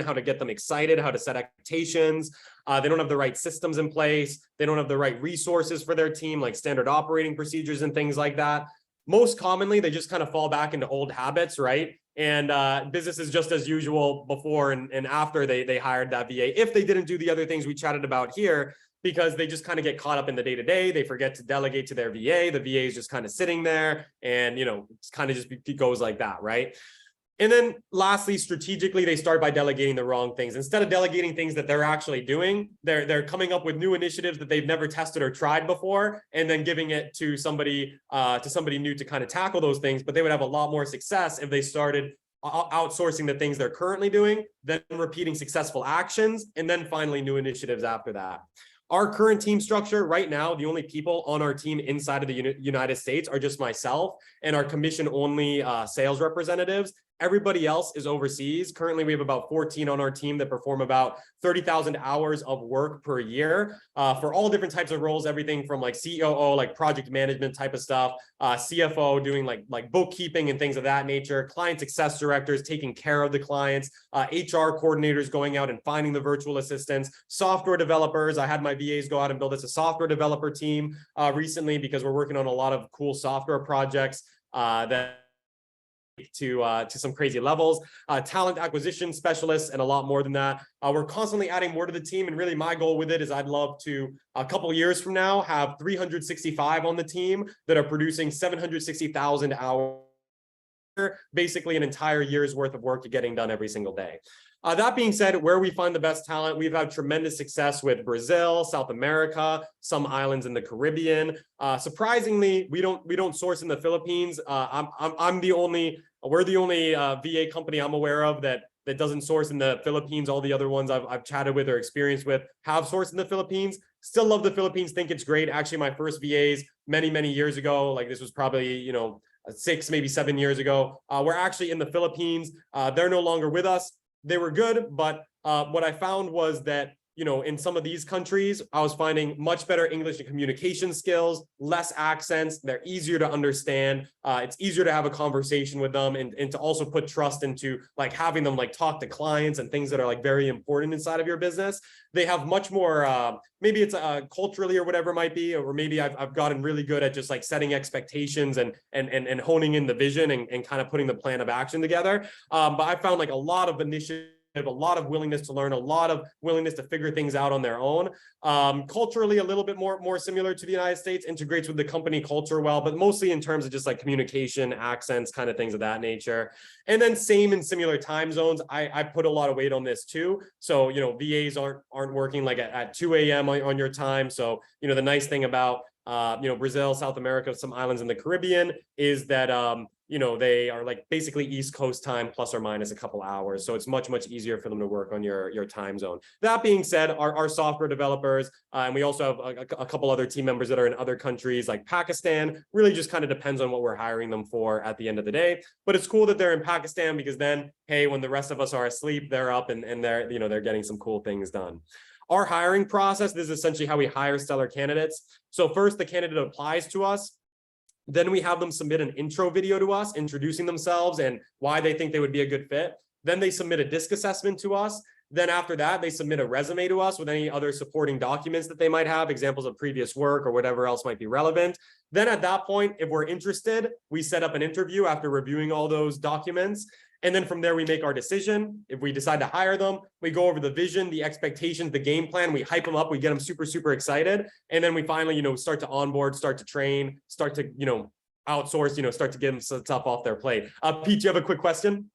Speaker 3: how to get them excited, how to set expectations. They don't have the right systems in place. They don't have the right resources for their team, like standard operating procedures and things like that. Most commonly, they just kind of fall back into old habits, right? And business is just as usual before and after they hired that VA, if they didn't do the other things we chatted about here, because they just kind of get caught up in the day-to-day. They forget to delegate to their VA. The VA is just kind of sitting there and, it's kind of just goes like that, right? And then lastly, strategically, they start by delegating the wrong things. Instead of delegating things that they're actually doing, they're coming up with new initiatives that they've never tested or tried before, and then giving it to somebody new to kind of tackle those things. But they would have a lot more success if they started outsourcing the things they're currently doing, then repeating successful actions, and then finally new initiatives after that. Our current team structure right now, the only people on our team inside of the United States are just myself and our commission-only sales representatives. Everybody else is overseas. Currently, we have about 14 on our team that perform about 30,000 hours of work per year for all different types of roles, everything from like COO, like project management type of stuff, CFO doing like bookkeeping and things of that nature, client success directors taking care of the clients, HR coordinators going out and finding the virtual assistants, software developers. I had my VAs go out and build us a software developer team recently because we're working on a lot of cool software projects that to some crazy levels, talent acquisition specialists, and a lot more than that. We're constantly adding more to the team, and really my goal with it is I'd love to, a couple of years from now, have 365 on the team that are producing 760,000 hours, basically an entire year's worth of work getting done every single day. That being said, where we find the best talent, we've had tremendous success with Brazil, South America, some islands in the Caribbean. Surprisingly, we don't source in the Philippines. We're the only VA company I'm aware of that doesn't source in the Philippines. All the other ones I've chatted with or experienced with have sourced in the Philippines. Still love the Philippines, think it's great. Actually, my first VAs many years ago, like this was probably 6, maybe 7 years ago, we're actually in the Philippines. They're no longer with us. They were good, but what I found was that, in some of these countries, I was finding much better English and communication skills, less accents. They're easier to understand. It's easier to have a conversation with them and to also put trust into like having them like talk to clients and things that are like very important inside of your business. They have much more, maybe it's culturally or whatever it might be, or maybe I've gotten really good at just like setting expectations and honing in the vision and kind of putting the plan of action together. But I found like a lot of initiative, a lot of willingness to learn, a lot of willingness to figure things out on their own. Culturally, a little bit more similar to the United States, integrates with the company culture well, but mostly in terms of just like communication, accents, kind of things of that nature. And then same in similar time zones. I put a lot of weight on this too. So, VAs aren't working like at 2 a.m. on your time. So, the nice thing about Brazil, South America, some islands in the Caribbean is that they are like basically East Coast time plus or minus a couple hours. So it's much, much easier for them to work on your time zone. That being said, our software developers, and we also have a couple other team members that are in other countries like Pakistan, really just kind of depends on what we're hiring them for at the end of the day. But it's cool that they're in Pakistan because then, hey, when the rest of us are asleep, they're up and they're getting some cool things done. Our hiring process, this is essentially how we hire stellar candidates. So first, the candidate applies to us. Then we have them submit an intro video to us, introducing themselves and why they think they would be a good fit. Then they submit a disc assessment to us. Then after that, they submit a resume to us with any other supporting documents that they might have, examples of previous work or whatever else might be relevant. Then at that point, if we're interested, we set up an interview after reviewing all those documents. And then from there, we make our decision. If we decide to hire them, we go over the vision, the expectations, the game plan. We hype them up. We get them super, super excited. And then we finally, start to onboard, start to train, start to, outsource, start to get them some stuff off their plate. Pete, do you have a quick question?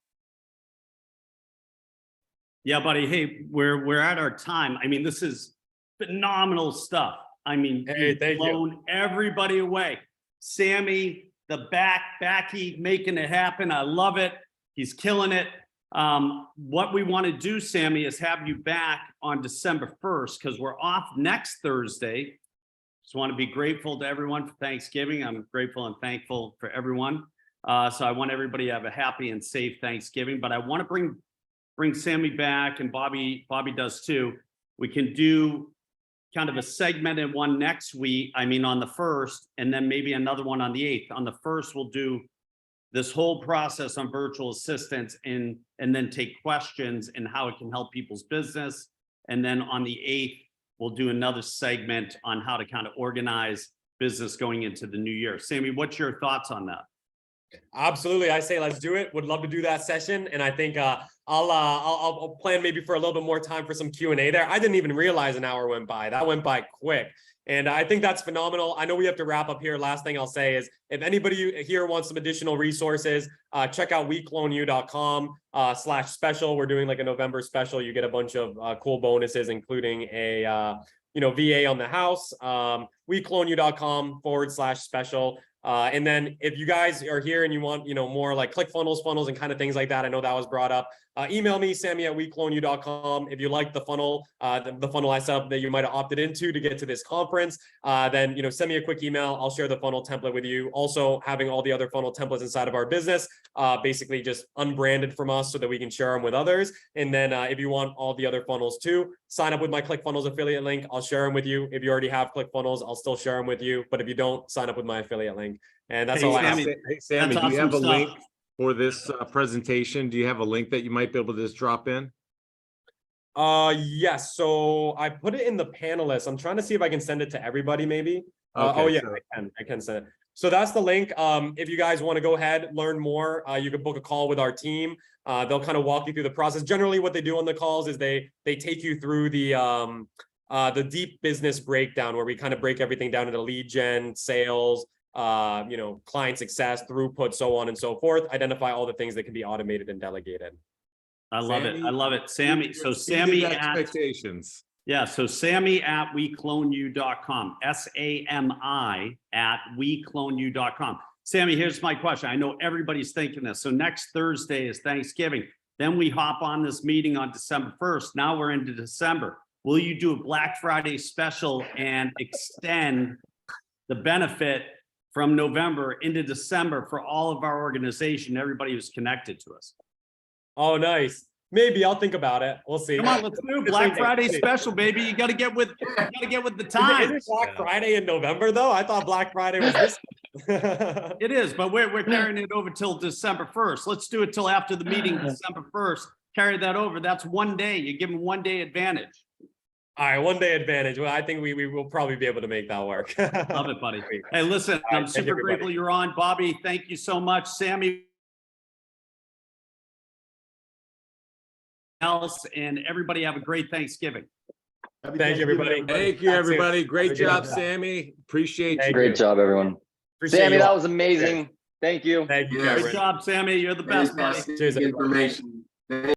Speaker 1: Yeah, buddy. Hey, we're at our time. I mean, this is phenomenal stuff. I mean,
Speaker 3: hey,
Speaker 1: you've blown everybody away. Sammy, the backy making it happen. I love it. He's killing it. What we want to do, Sammy, is have you back on December 1st because we're off next Thursday. Just want to be grateful to everyone for Thanksgiving. I'm grateful and thankful for everyone. So I want everybody to have a happy and safe Thanksgiving. But I want to bring Sammy back, and Bobby does too. We can do kind of a segmented one next week. I mean, on the 1st, and then maybe another one on the 8th. On the 1st, we'll do this whole process on virtual assistants and then take questions and how it can help people's business. And then on the 8th, we'll do another segment on how to kind of organize business going into the new year. Sammy, what's your thoughts on that?
Speaker 3: Absolutely. I say, let's do it. Would love to do that session. And I think I'll plan maybe for a little bit more time for some Q&A there. I didn't even realize an hour went by. That went by quick. And I think that's phenomenal. I know we have to wrap up here. Last thing I'll say is if anybody here wants some additional resources, check out wecloneyou.com/special. We're doing like a November special. You get a bunch of cool bonuses, including a VA on the house. wecloneyou.com/special. And then if you guys are here and you want, more like ClickFunnels, funnels, and kind of things like that, I know that was brought up. Email me, sammy@wecloneyou.com. If you like the funnel, the funnel I set up that you might have opted into to get to this conference, then, send me a quick email. I'll share the funnel template with you. Also having all the other funnel templates inside of our business, basically just unbranded from us so that we can share them with others. And then if you want all the other funnels too, sign up with my ClickFunnels affiliate link. I'll share them with you. If you already have ClickFunnels, I'll still share them with you. But if you don't, sign up with my affiliate link. And that's all I have.
Speaker 2: Hey, Sammy, do you have a link for this presentation? Do you have a link that you might be able to just drop in?
Speaker 3: Yes. So I put it in the panelists. I'm trying to see if I can send it to everybody, maybe.
Speaker 2: Okay,
Speaker 3: oh yeah, I can send it. So that's the link. If you guys want to go ahead, learn more, you can book a call with our team. They'll kind of walk you through the process. Generally, what they do on the calls is they take you through the deep business breakdown, where we kind of break everything down into lead gen, sales, client success, throughput, so on and so forth. Identify all the things that can be automated and delegated.
Speaker 1: I love it. I love it. Sammy. So Sammy
Speaker 2: expectations.
Speaker 1: Yeah. So Sammy@wecloneyou.com, SAMI@wecloneyou.com. Sammy, here's my question. I know everybody's thinking this. So next Thursday is Thanksgiving. Then we hop on this meeting on December 1st. Now we're into December. Will you do a Black Friday special and extend the benefit from November into December for all of our organization, everybody who's connected to us?
Speaker 3: Oh, nice. Maybe I'll think about it. We'll see.
Speaker 1: Come on, let's do Black Friday special, baby. You got to get with the times.
Speaker 3: Is it Black Friday in November though? I thought Black Friday was this.
Speaker 1: It is, but we're carrying it over till December 1st. Let's do it till after the meeting, December 1st. Carry that over. That's one day. You give them 1 day advantage.
Speaker 3: All right, 1 day advantage. Well, I think we will probably be able to make that work.
Speaker 1: Love it, buddy. Hey, listen, I'm super grateful you're on. Bobby, thank you so much. Sammy, else, and everybody have a great Thanksgiving.
Speaker 3: Thank you, everybody.
Speaker 2: Thank you, everybody. Great job, Sammy. Appreciate you.
Speaker 4: Great job, everyone. Sammy, that was amazing. Thank you.
Speaker 3: Thank you.
Speaker 1: Great job, Sammy. You're the best, buddy.
Speaker 3: Cheers.
Speaker 5: Information.